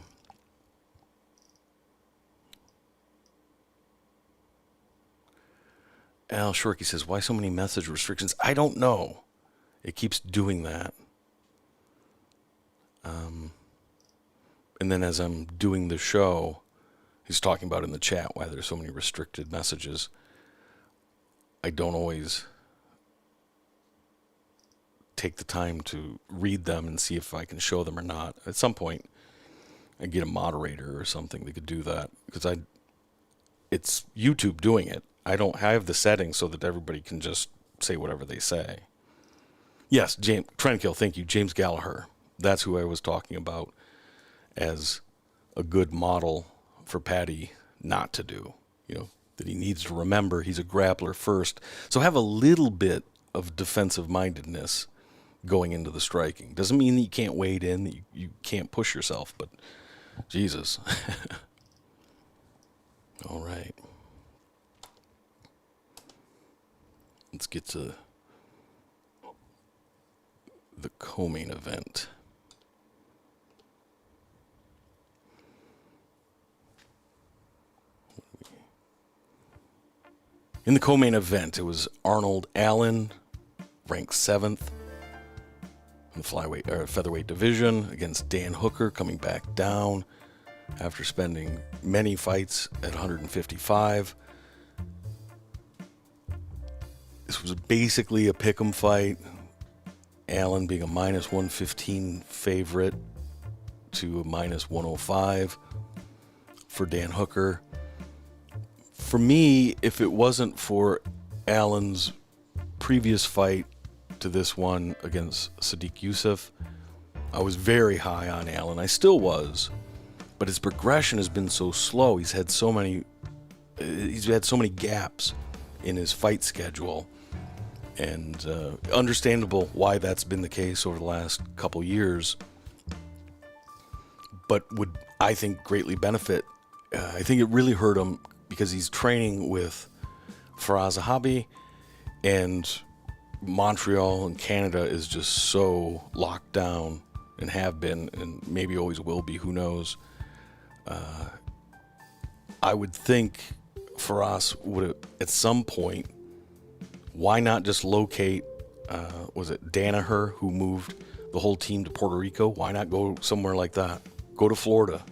Al Shorkey says, why so many message restrictions? I don't know. It keeps doing that. And then as I'm doing the show, he's talking about in the chat why there's so many restricted messages. I don't always take the time to read them and see if I can show them or not. At some point, I get a moderator or something that could do that, because it's YouTube doing it. I don't have the settings so that everybody can just say whatever they say. Yes, Trendkill, thank you. James Gallagher. That's who I was talking about as a good model for Paddy not to do. That he needs to remember he's a grappler first. So have a little bit of defensive mindedness going into the striking. Doesn't mean that you can't wade in, that you can't push yourself, but Jesus. All right. Let's get to the co-main event. In the co-main event, it was Arnold Allen, ranked 7th in the featherweight division, against Dan Hooker, coming back down after spending many fights at 155. This was basically a pick'em fight. Allen being a minus 115 favorite to a minus 105 for Dan Hooker. For me, if it wasn't for Allen's previous fight to this one against Sadiq Youssef, I was very high on Allen. I still was, but his progression has been so slow. He's had so many gaps in his fight schedule, and understandable why that's been the case over the last couple years, but would, I think, greatly benefit. I think it really hurt him because he's training with Faraz Zahabi, and Montreal and Canada is just so locked down, and have been, and maybe always will be, who knows. I would think for us, at some point, why not just locate, was it Danaher who moved the whole team to Puerto Rico? Why not go somewhere like that? Go to Florida.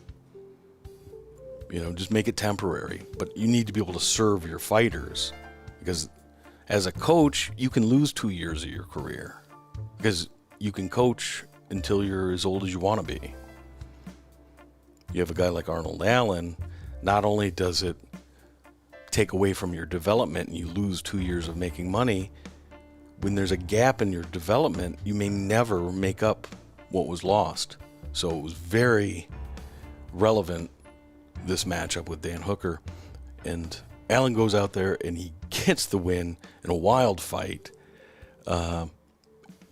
Just make it temporary. But you need to be able to serve your fighters, because as a coach, you can lose 2 years of your career, because you can coach until you're as old as you want to be. You have a guy like Arnold Allen, not only does it take away from your development and you lose 2 years of making money, when there's a gap in your development, you may never make up what was lost. So it was very relevant, this matchup with Dan Hooker. And Allen goes out there and he gets the win in a wild fight.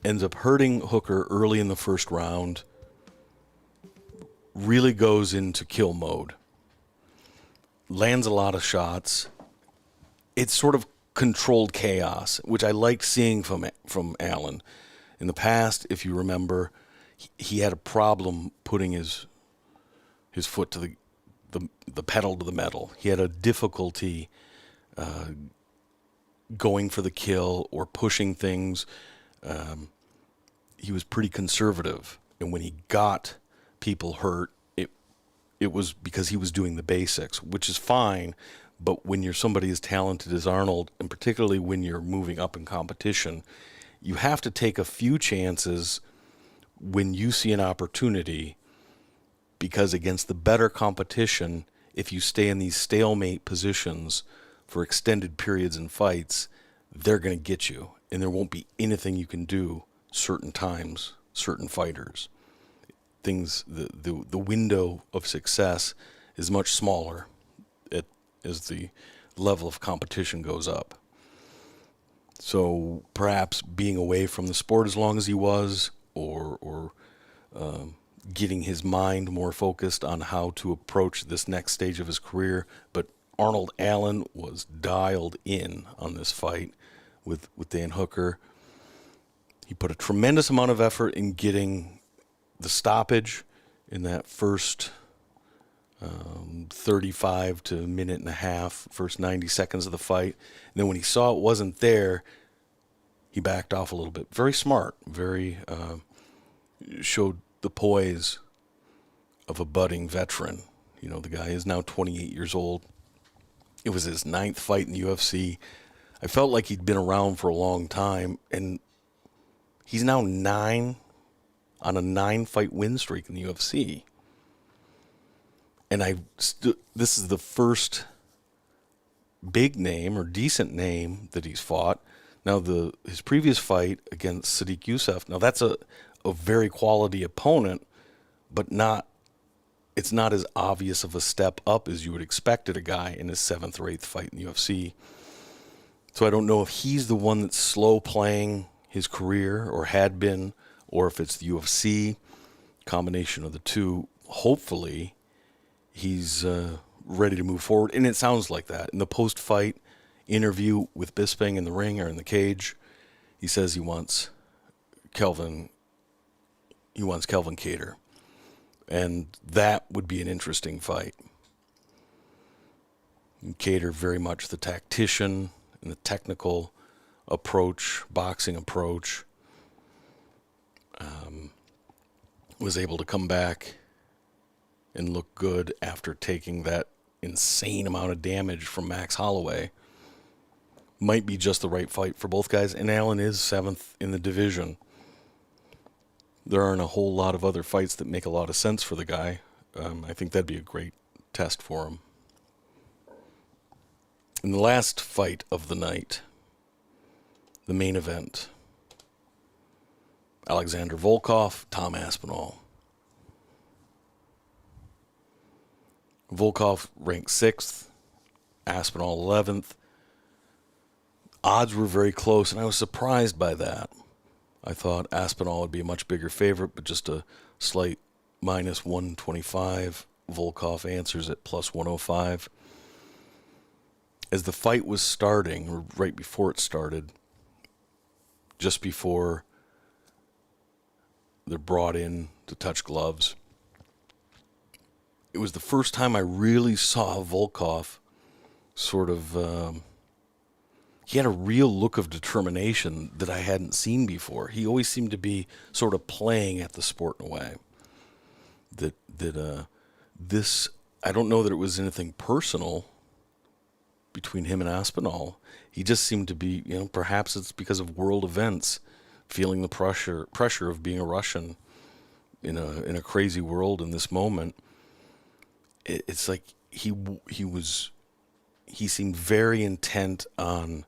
Ends up hurting Hooker early in the first round. Really goes into kill mode. Lands a lot of shots. It's sort of controlled chaos, which I liked seeing from Allen. In the past, if you remember, he had a problem putting his foot to the pedal to the metal. He had a difficulty going for the kill or pushing things. He was pretty conservative, and when he got people hurt, it was because he was doing the basics, which is fine. But when you're somebody as talented as Arnold, and particularly when you're moving up in competition, you have to take a few chances when you see an opportunity, because against the better competition, if you stay in these stalemate positions for extended periods in fights, they're going to get you, and there won't be anything you can do certain times, certain fighters. The window of success is much smaller as the level of competition goes up. So perhaps being away from the sport as long as he was, or getting his mind more focused on how to approach this next stage of his career. But Arnold Allen was dialed in on this fight with Dan Hooker. He put a tremendous amount of effort in getting the stoppage in that first 35 to a minute and a half, first 90 seconds of the fight. And then when he saw it wasn't there, he backed off a little bit. Very smart, very showed the poise of a budding veteran. The guy is now 28 years old. It was his 9th fight in the UFC. I felt like he'd been around for a long time, and he's now 9 on a 9-fight win streak in the UFC. And this is the first big name or decent name that he's fought. Now, his previous fight against Sadiq Youssef, now that's a very quality opponent, but it's not as obvious of a step up as you would expect at a guy in his 7th or 8th fight in the UFC. So I don't know if he's the one that's slow playing his career, or had been, or if it's the UFC, combination of the two. Hopefully he's ready to move forward, and it sounds like that. In the post-fight interview with Bisping in the ring or in the cage, he says he wants Kelvin Kattar, and that would be an interesting fight. Kattar, very much the tactician and the technical approach, boxing approach, was able to come back and look good after taking that insane amount of damage from Max Holloway. Might be just the right fight for both guys, and Allen is 7th in the division. There aren't a whole lot of other fights that make a lot of sense for the guy. I think that'd be a great test for him. In the last fight of the night, the main event, Alexander Volkov, Tom Aspinall. Volkov ranked 6th, Aspinall 11th. Odds were very close, and I was surprised by that. I thought Aspinall would be a much bigger favorite, but just a slight minus 125. Volkov answers at plus 105. As the fight was starting, or right before it started, just before they're brought in to touch gloves. It was the first time I really saw Volkov sort of, he had a real look of determination that I hadn't seen before. He always seemed to be sort of playing at the sport in a way. This, I don't know that it was anything personal between him and Aspinall. He just seemed to be, perhaps it's because of world events, feeling the pressure of being a Russian in a crazy world in this moment. It's like he seemed very intent on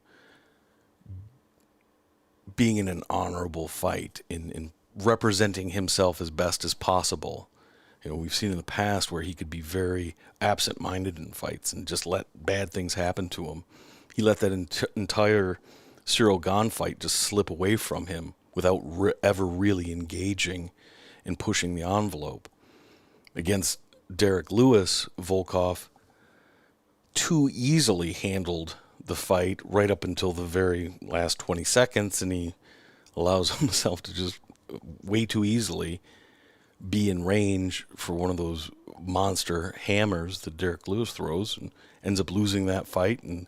being in an honorable fight, in representing himself as best as possible. We've seen in the past where he could be very absent-minded in fights and just let bad things happen to him. He let that entire Cyril Gane fight just slip away from him without ever really engaging and pushing the envelope. Against Derek Lewis, Volkov too easily handled the fight right up until the very last 20 seconds, and he allows himself to just way too easily be in range for one of those monster hammers that Derek Lewis throws, and ends up losing that fight and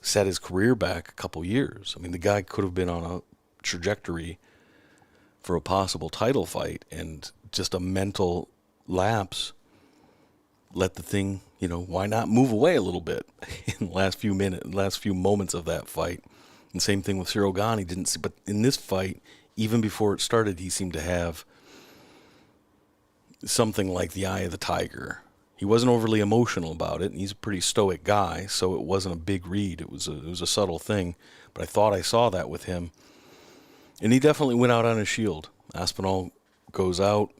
set his career back a couple years. I mean, the guy could have been on a trajectory for a possible title fight, and just a mental lapse let the thing, why not move away a little bit in the last few moments of that fight. And same thing with Cyril Gane. He didn't see, but in this fight, even before it started, he seemed to have something like the eye of the tiger. He wasn't overly emotional about it, and he's a pretty stoic guy, so it wasn't a big read. It was a subtle thing, but I thought I saw that with him. And he definitely went out on his shield. Aspinall goes out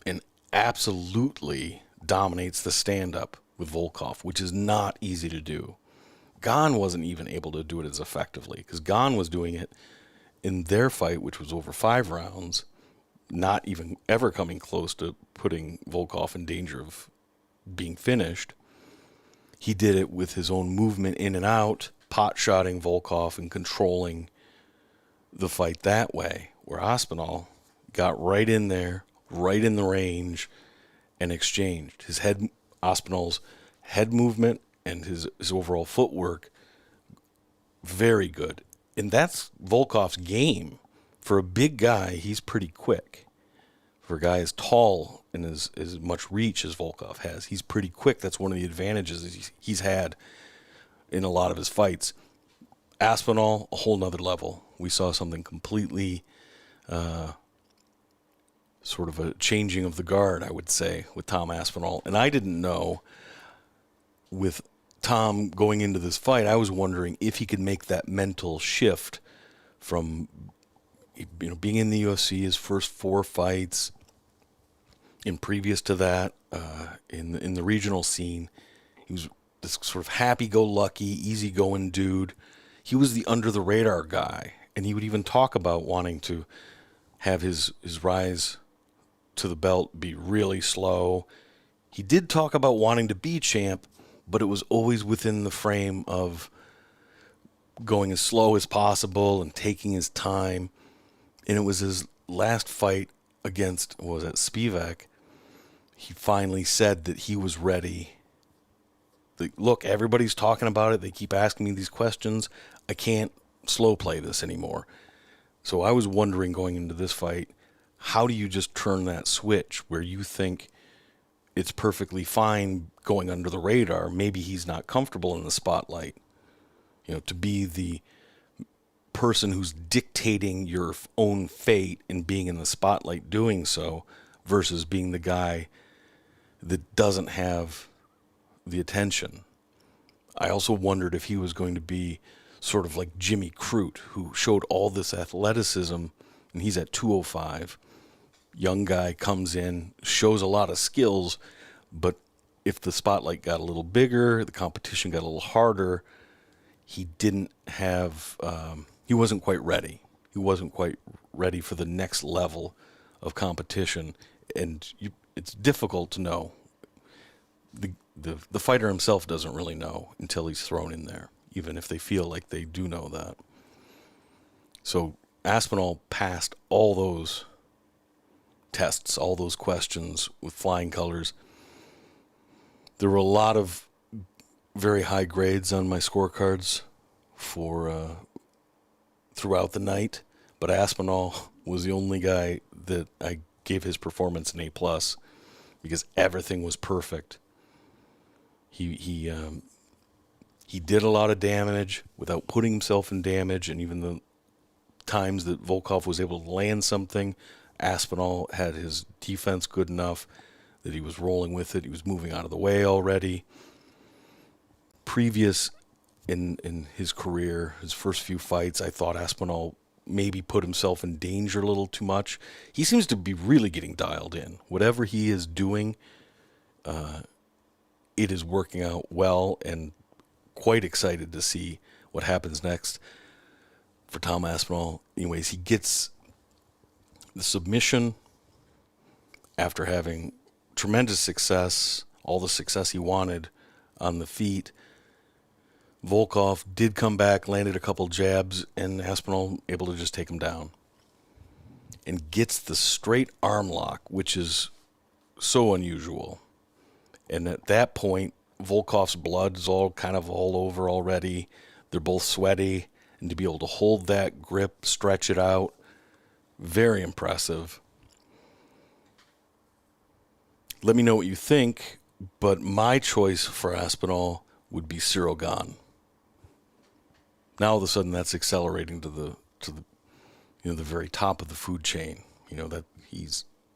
and absolutely dominates the stand-up with Volkov, which is not easy to do. Gane wasn't even able to do it as effectively, because Gane was doing it in their fight, which was over 5 rounds, not even ever coming close to putting Volkov in danger of being finished. He did it with his own movement in and out, pot-shotting Volkov and controlling the fight that way, where Aspinall got right in there, right in the range, and exchanged. Aspinall's head movement and his overall footwork, very good. And that's Volkov's game. For a big guy, he's pretty quick. For a guy as tall and as much reach as Volkov has, he's pretty quick. That's one of the advantages he's had in a lot of his fights. Aspinall, a whole nother level. We saw something completely sort of a changing of the guard, I would say, with Tom Aspinall. And I didn't know, with Tom going into this fight, I was wondering if he could make that mental shift from being in the UFC, his first 4 fights, and previous to that, in the regional scene. He was this sort of happy-go-lucky, easygoing dude. He was the under-the-radar guy, and he would even talk about wanting to have his rise to the belt be really slow. He did talk about wanting to be champ, but it was always within the frame of going as slow as possible and taking his time. And it was his last fight against, Spivak. He finally said that he was ready. Look, everybody's talking about it. They keep asking me these questions. I can't slow play this anymore. So I was wondering going into this fight, how do you just turn that switch where you think it's perfectly fine going under the radar? Maybe he's not comfortable in the spotlight. To be the person who's dictating your own fate and being in the spotlight doing so, versus being the guy that doesn't have the attention. I also wondered if he was going to be sort of like Jimmy Crute, who showed all this athleticism, and he's at 205. Young guy comes in, shows a lot of skills, but if the spotlight got a little bigger, the competition got a little harder, he didn't have, he wasn't quite ready. He wasn't quite ready for the next level of competition, and it's difficult to know. The fighter himself doesn't really know until he's thrown in there, even if they feel like they do know that. So Aspinall passed all those tests, all those questions with flying colors. There were a lot of very high grades on my scorecards for throughout the night, but Aspinall was the only guy that I gave his performance an A+, because everything was perfect. He did a lot of damage without putting himself in damage, and even the times that Volkov was able to land something, Aspinall had his defense good enough that he was rolling with it. He was moving out of the way already. Previous in his career, his first few fights, I thought Aspinall maybe put himself in danger a little too much. He seems to be really getting dialed in. Whatever he is doing, it is working out well, and quite excited to see what happens next for Tom Aspinall. Anyways, he gets the submission after having tremendous success, all the success he wanted on the feet. Volkov did come back, landed a couple jabs, and Aspinall able to just take him down. And gets the straight arm lock, which is so unusual. And at that point, Volkov's blood is all over already. They're both sweaty. And to be able to hold that grip, stretch it out, very impressive. Let me know what you think, but my choice for Aspinall would be Cyril Gane. Now all of a sudden that's accelerating to the the very top of the food chain. That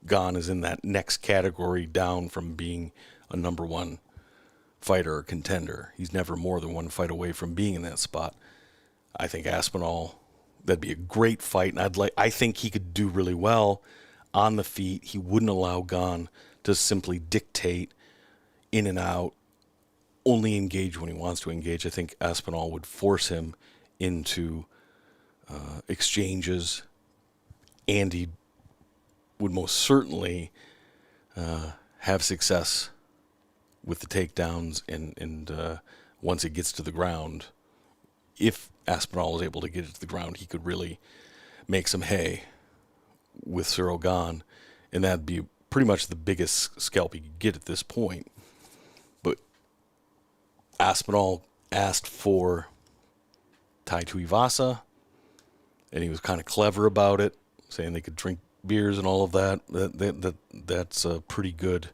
Gane is in that next category down from being a number one fighter or contender. He's never more than one fight away from being in that spot. I think Aspinall, that'd be a great fight, and I think he could do really well on the feet. He wouldn't allow Gane to simply dictate in and out, only engage when he wants to engage. I think Aspinall would force him into exchanges, and he would most certainly have success with the takedowns, and once it gets to the ground, if Aspinall is able to get it to the ground, he could really make some hay with Cyril Gane, and that'd be pretty much the biggest scalp he could get at this point. But Aspinall asked for Tai Tuivasa, and he was kind of clever about it, saying they could drink beers and all of that. That's a pretty good.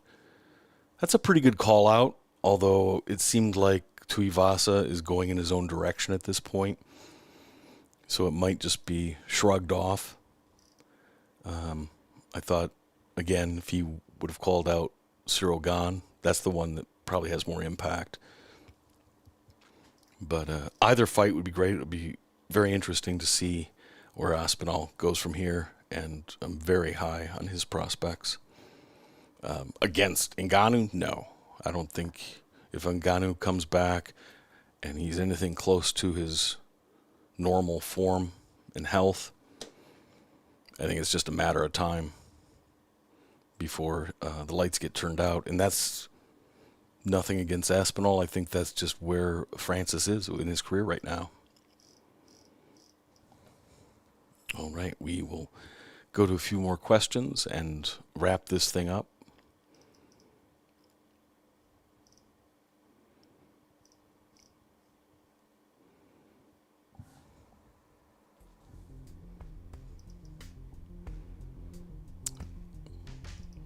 That's a pretty good call out. Although it seemed like Tuivasa is going in his own direction at this point, so it might just be shrugged off. I thought, again, if he would have called out Cyril Gane, that's the one that probably has more impact. But either fight would be great. It would be very interesting to see where Aspinall goes from here, and I'm very high on his prospects. Against Ngannou, no. I don't think if Ngannou comes back and he's anything close to his normal form and health, I think it's just a matter of time before the lights get turned out. And that's nothing against Aspinall. I think that's just where Francis is in his career right now. All right, we will go to a few more questions and wrap this thing up.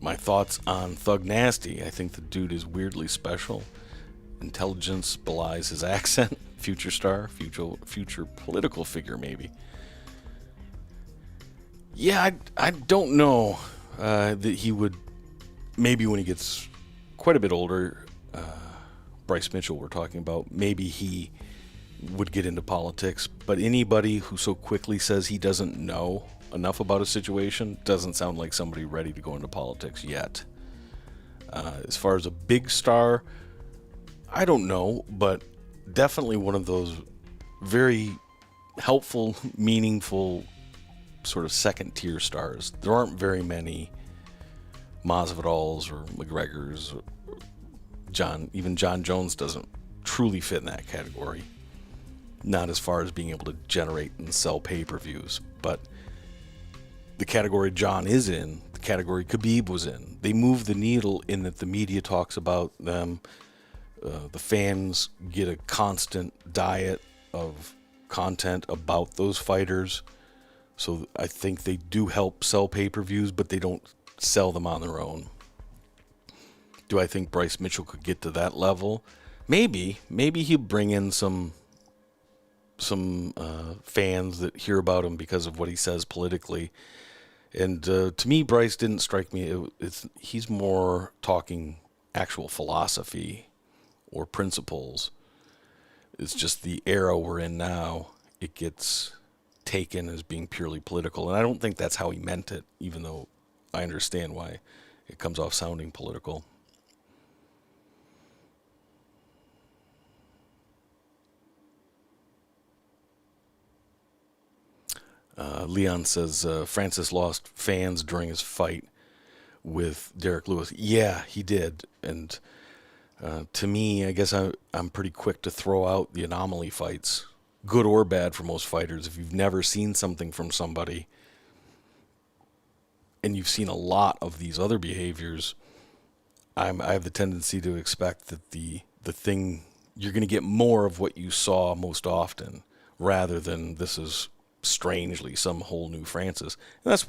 My thoughts on Thug Nasty. I think the dude is weirdly special. Intelligence belies his accent. Future star, future political figure, maybe. Yeah, I don't know that he would. Maybe when he gets quite a bit older, Bryce Mitchell we're talking about, maybe he would get into politics. But anybody who so quickly says he doesn't know enough about a situation doesn't sound like somebody ready to go into politics yet. As far as a big star, I don't know, but definitely one of those very helpful, meaningful, sort of second-tier stars. There aren't very many Masvidals or McGregors. Even John Jones doesn't truly fit in that category. not as far as being able to generate and sell pay-per-views, but the category John is in, the category Khabib was in, they move the needle in that the media talks about them. The fans get a constant diet of content about those fighters. So I think they do help sell pay-per-views, but they don't sell them on their own. Do I think Bryce Mitchell could get to that level? Maybe. Maybe he'll bring in some fans that hear about him because of what he says politically. And to me, Bryce didn't strike me. He's more talking actual philosophy or principles. It's just the era we're in now, it gets taken as being purely political. And I don't think that's how he meant it, even though I understand why it comes off sounding political. Leon says Francis lost fans during his fight with Derek Lewis. Yeah, he did. And to me, I guess I'm pretty quick to throw out the anomaly fights, good or bad for most fighters. If you've never seen something from somebody and you've seen a lot of these other behaviors, I have the tendency to expect that the thing, you're going to get more of what you saw most often rather than this is strangely some whole new Francis. And that's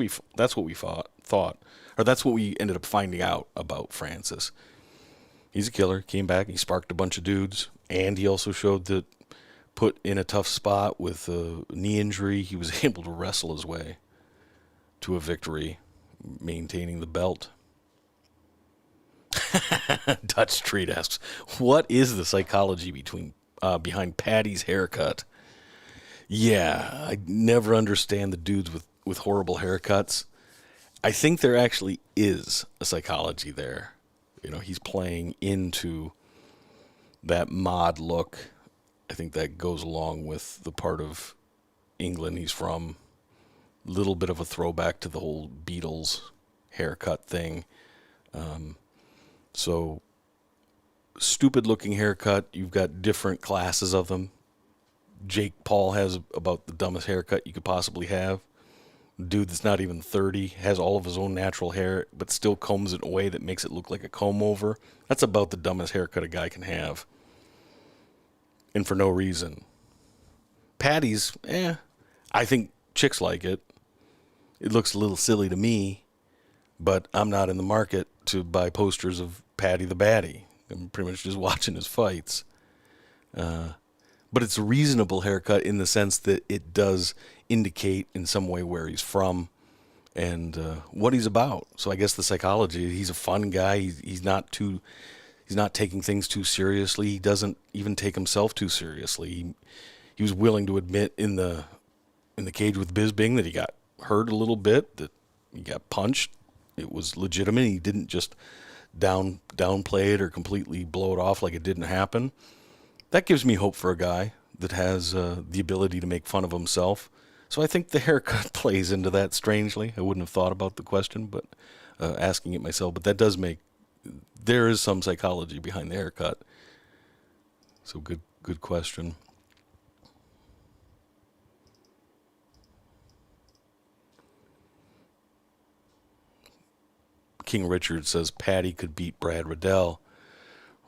what we thought, or that's what we ended up finding out about Francis. He's a killer, came back, he sparked a bunch of dudes, and he also showed that put in a tough spot with a knee injury, he was able to wrestle his way to a victory, maintaining the belt. Dutch Street asks, what is the psychology behind Paddy's haircut? Yeah, I never understand the dudes with horrible haircuts. I think there actually is a psychology there. You know, he's playing into that mod look. I think that goes along with the part of England he's from. Little bit of a throwback to the whole Beatles haircut thing. So, stupid looking haircut. You've got different classes of them. Jake Paul has about the dumbest haircut you could possibly have. Dude that's not even 30, has all of his own natural hair, but still combs it in a way that makes it look like a comb over. That's about the dumbest haircut a guy can have. And for no reason. Paddy's, I think chicks like it. It looks a little silly to me, but I'm not in the market to buy posters of Paddy the Baddy. I'm pretty much just watching his fights. But it's a reasonable haircut in the sense that it does indicate in some way where he's from and what he's about. So I guess the psychology, he's a fun guy. He's not taking things too seriously. He doesn't even take himself too seriously. He was willing to admit in the cage with Bisping that he got hurt a little bit, that he got punched. It was legitimate. He didn't just downplay it or completely blow it off like it didn't happen. That gives me hope for a guy that has the ability to make fun of himself. So I think the haircut plays into that strangely. I wouldn't have thought about the question, but asking it myself. But that does there is some psychology behind the haircut. So good question. King Richard says Paddy could beat Brad Riddell.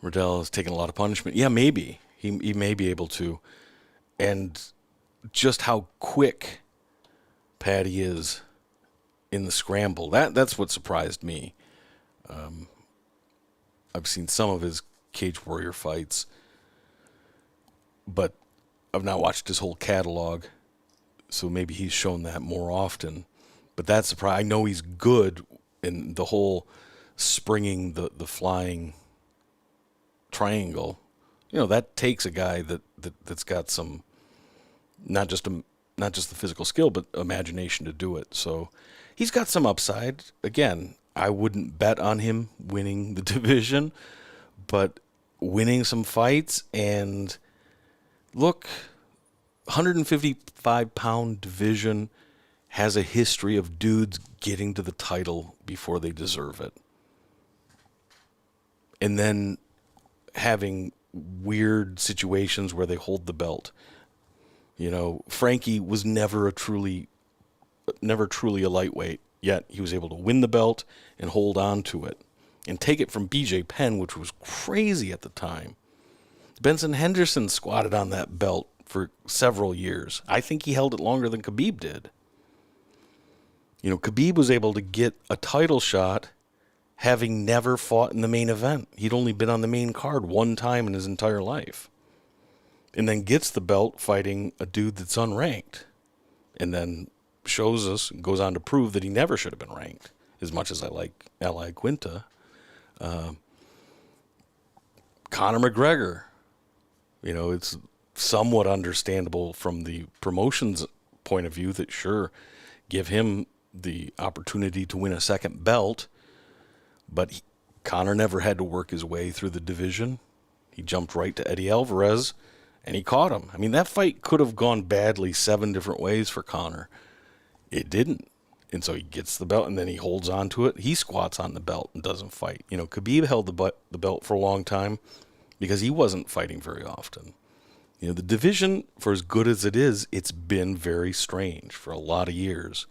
Riddell has taken a lot of punishment. Yeah, maybe. He may be able to. And just how quick Paddy is in the scramble, that's what surprised me. I've seen some of his Cage Warrior fights, but I've not watched his whole catalog, so maybe he's shown that more often. But that's surprising. I know he's good in the whole springing the flying triangle. You know, that takes a guy that's got some not just the physical skill, but imagination to do it. So he's got some upside. Again, I wouldn't bet on him winning the division, but winning some fights. And look, 155-pound division has a history of dudes getting to the title before they deserve it, and then having weird situations where they hold the belt. Frankie was never truly a lightweight, yet he was able to win the belt and hold on to it and take it from BJ Penn, which was crazy at the time. Benson Henderson squatted on that belt for several years. I think he held it longer than Khabib did. Khabib was able to get a title shot having never fought in the main event. He'd only been on the main card one time in his entire life. And then gets the belt fighting a dude that's unranked. And then shows us, and goes on to prove that he never should have been ranked, as much as I like Ally Quinta. Conor McGregor, it's somewhat understandable from the promotion's point of view that, sure, give him the opportunity to win a second belt, but Conor never had to work his way through the division. He jumped right to Eddie Alvarez, and he caught him. I mean, that fight could have gone badly 7 different ways for Conor. It didn't. And so he gets the belt, and then he holds on to it. He squats on the belt and doesn't fight. Khabib held the belt for a long time because he wasn't fighting very often. The division, for as good as it is, it's been very strange for a lot of years.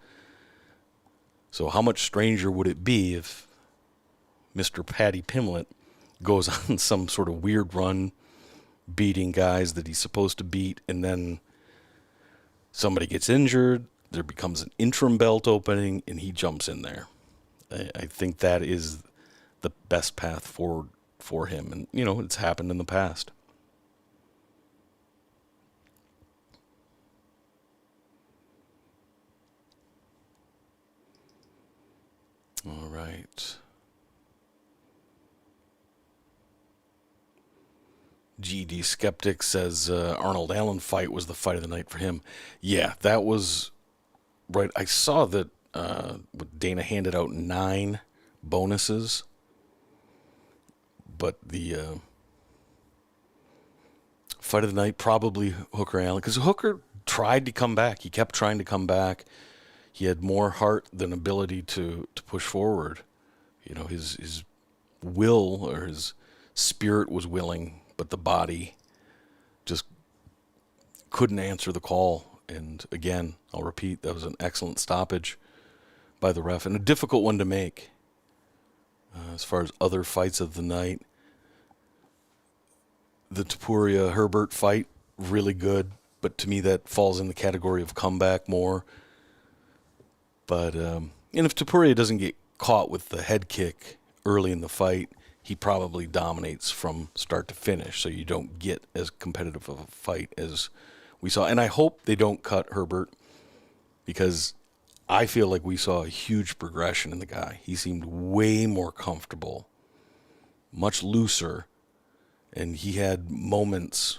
So how much stranger would it be if Mr. Paddy Pimblett goes on some sort of weird run, beating guys that he's supposed to beat, and then somebody gets injured, there becomes an interim belt opening, and he jumps in there. I think that is the best path forward for him. And, it's happened in the past. All right. GD Skeptic says Arnold Allen fight was the fight of the night for him. Yeah, that was right. I saw that Dana handed out 9 bonuses, but the fight of the night probably Hooker Allen, because Hooker tried to come back. He kept trying to come back. He had more heart than ability to push forward. His will, or his spirit was willing, but the body just couldn't answer the call. And again, I'll repeat, that was an excellent stoppage by the ref and a difficult one to make. As far as other fights of the night, the Tupuria Herbert fight, really good, but to me that falls in the category of comeback more. But and if Tupuria doesn't get caught with the head kick early in the fight, he probably dominates from start to finish, so you don't get as competitive of a fight as we saw. And I hope they don't cut Herbert, because I feel like we saw a huge progression in the guy. He seemed way more comfortable, much looser, and he had moments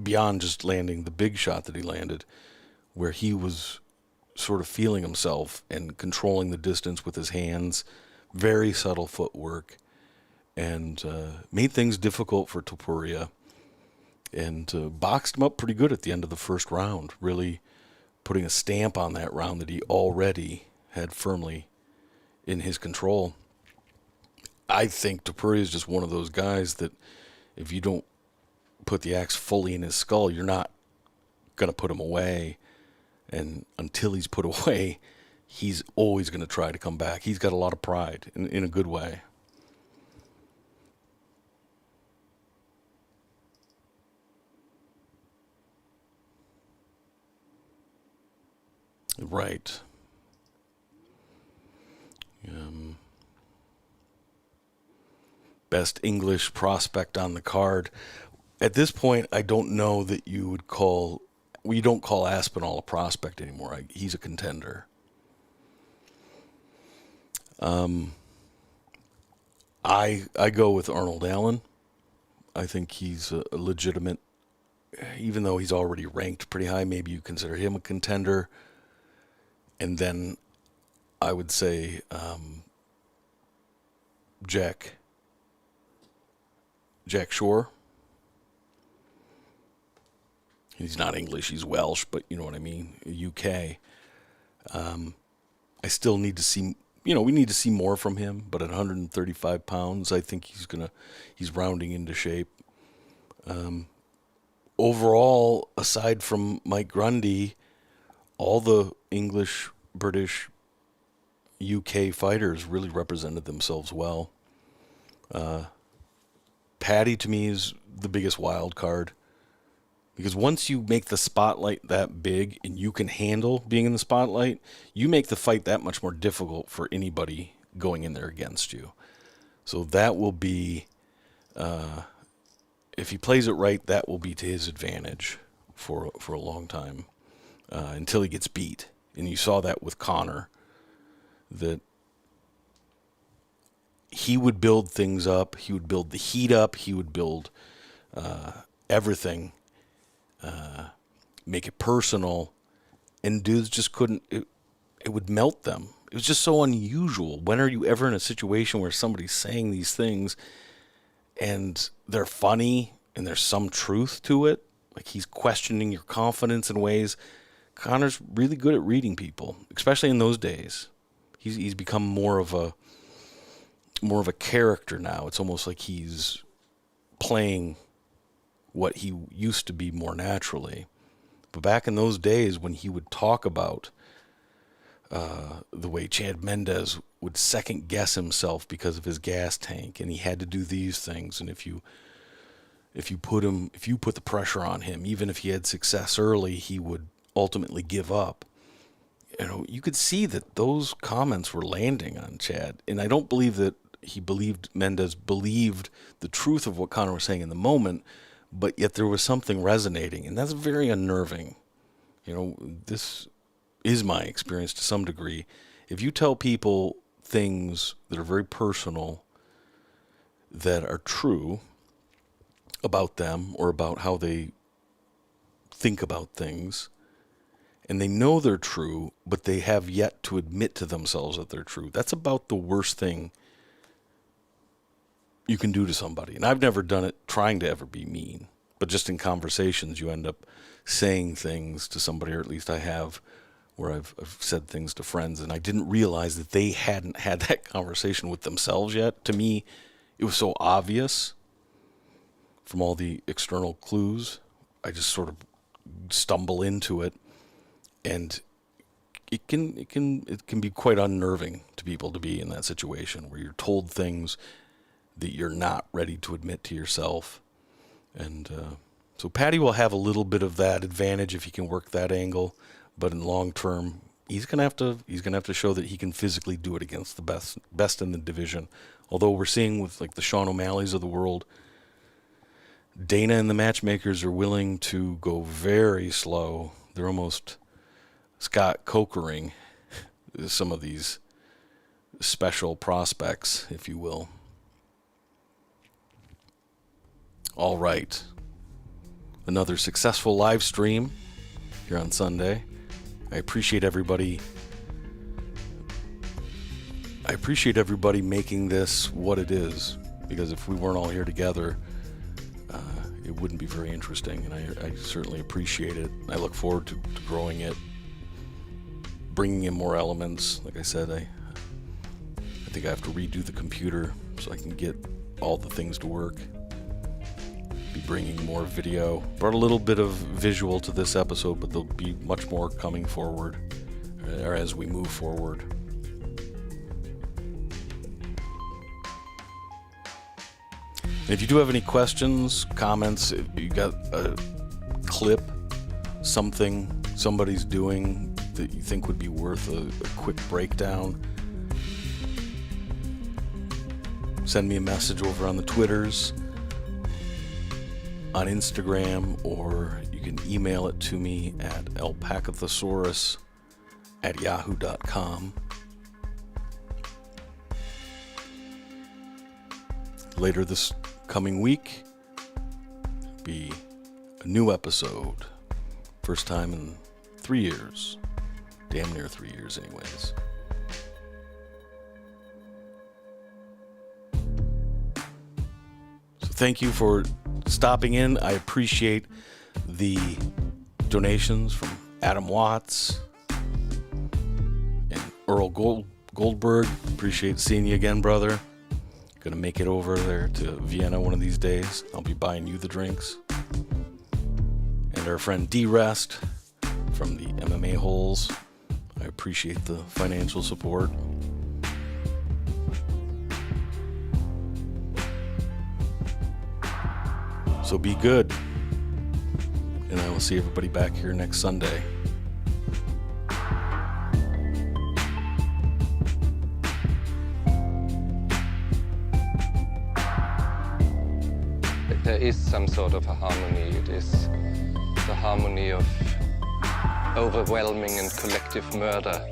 beyond just landing the big shot that he landed where he was sort of feeling himself and controlling the distance with his hands, very subtle footwork, and made things difficult for Topuria, and boxed him up pretty good at the end of the first round, really putting a stamp on that round that he already had firmly in his control. I think Topuria is just one of those guys that if you don't put the axe fully in his skull, you're not going to put him away. And until he's put away, he's always going to try to come back. He's got a lot of pride in a good way. Right. Best English prospect on the card. At this point, I don't know that you would call... We don't call Aspinall a prospect anymore. He's a contender. I go with Arnold Allen. I think he's a legitimate, even though he's already ranked pretty high, maybe you consider him a contender. And then I would say Jack Shore. He's not English, he's Welsh, but you know what I mean, UK. I still need to see, we need to see more from him, but at 135 pounds, I think he's rounding into shape. overall, aside from Mike Grundy, all the English, British, UK fighters really represented themselves well. Paddy, to me, is the biggest wild card. Because once you make the spotlight that big and you can handle being in the spotlight, you make the fight that much more difficult for anybody going in there against you. So that will be, if he plays it right, that will be to his advantage for a long time, until he gets beat. And you saw that with Conor, that he would build things up, he would build the heat up, he would build everything, make it personal, and dudes just couldn't, it would melt them. It was just so unusual. When are you ever in a situation where somebody's saying these things and they're funny and there's some truth to it? Like, he's questioning your confidence in ways. Conor's really good at reading people, especially in those days. He's become more of a character now. It's almost like he's playing what he used to be more naturally. But back in those days, when he would talk about the way Chad Mendes would second guess himself because of his gas tank, and he had to do these things, and if you put the pressure on him, even if he had success early, he would ultimately give up. You know, you could see that those comments were landing on Chad, and I don't believe that Mendes believed the truth of what Conor was saying in the moment, but yet there was something resonating, and that's very unnerving. You know, this is my experience to some degree. If you tell people things that are very personal, that are true about them or about how they think about things, and they know they're true, but they have yet to admit to themselves that they're true, that's about the worst thing you can do to somebody. And I've never done it trying to ever be mean, but just in conversations you end up saying things to somebody, or at least I have, where I've said things to friends and I didn't realize that they hadn't had that conversation with themselves yet. To me, it was so obvious from all the external clues. I just sort of stumble into it, and it can be quite unnerving to people to be in that situation where you're told things that you're not ready to admit to yourself. And so Paddy will have a little bit of that advantage if he can work that angle, but in long term, he's gonna have to show that he can physically do it against the best in the division. Although we're seeing with like the Sean O'Malley's of the world, Dana and the matchmakers are willing to go very slow. They're almost Scott Cokering some of these special prospects, if you will. All right. Another successful live stream here on Sunday. I appreciate everybody making this what it is, because if we weren't all here together, it wouldn't be very interesting, and I certainly appreciate it. I look forward to growing it, bringing in more elements. Like I said, I think I have to redo the computer so I can get all the things to work. Be bringing more video. Brought a little bit of visual to this episode, but there'll be much more coming forward, or as we move forward. And if you do have any questions, comments, if you got a clip, something somebody's doing that you think would be worth a quick breakdown, send me a message over on the Twitters, on Instagram, or you can email it to me at alpacathosaurus@yahoo.com. Later this coming week, be a new episode. First time in 3 years. Damn near 3 years anyways. So thank you for stopping in. I appreciate the donations from Adam Watts and Earl Goldberg. Appreciate seeing you again, brother. Gonna make it over there to Vienna one of these days. I'll be buying you the drinks. our friend D-Rest from the MMA Holes. I appreciate the financial support. So be good, and I will see everybody back here next Sunday. There is some sort of a harmony. It is the harmony of overwhelming and collective murder.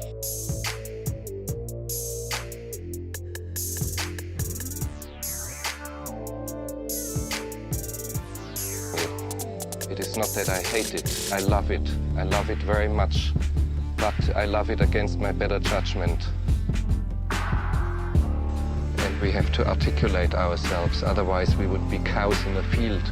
It is not that I hate it. I love it. I love it very much. But I love it against my better judgment. And we have to articulate ourselves, otherwise we would be cows in a field.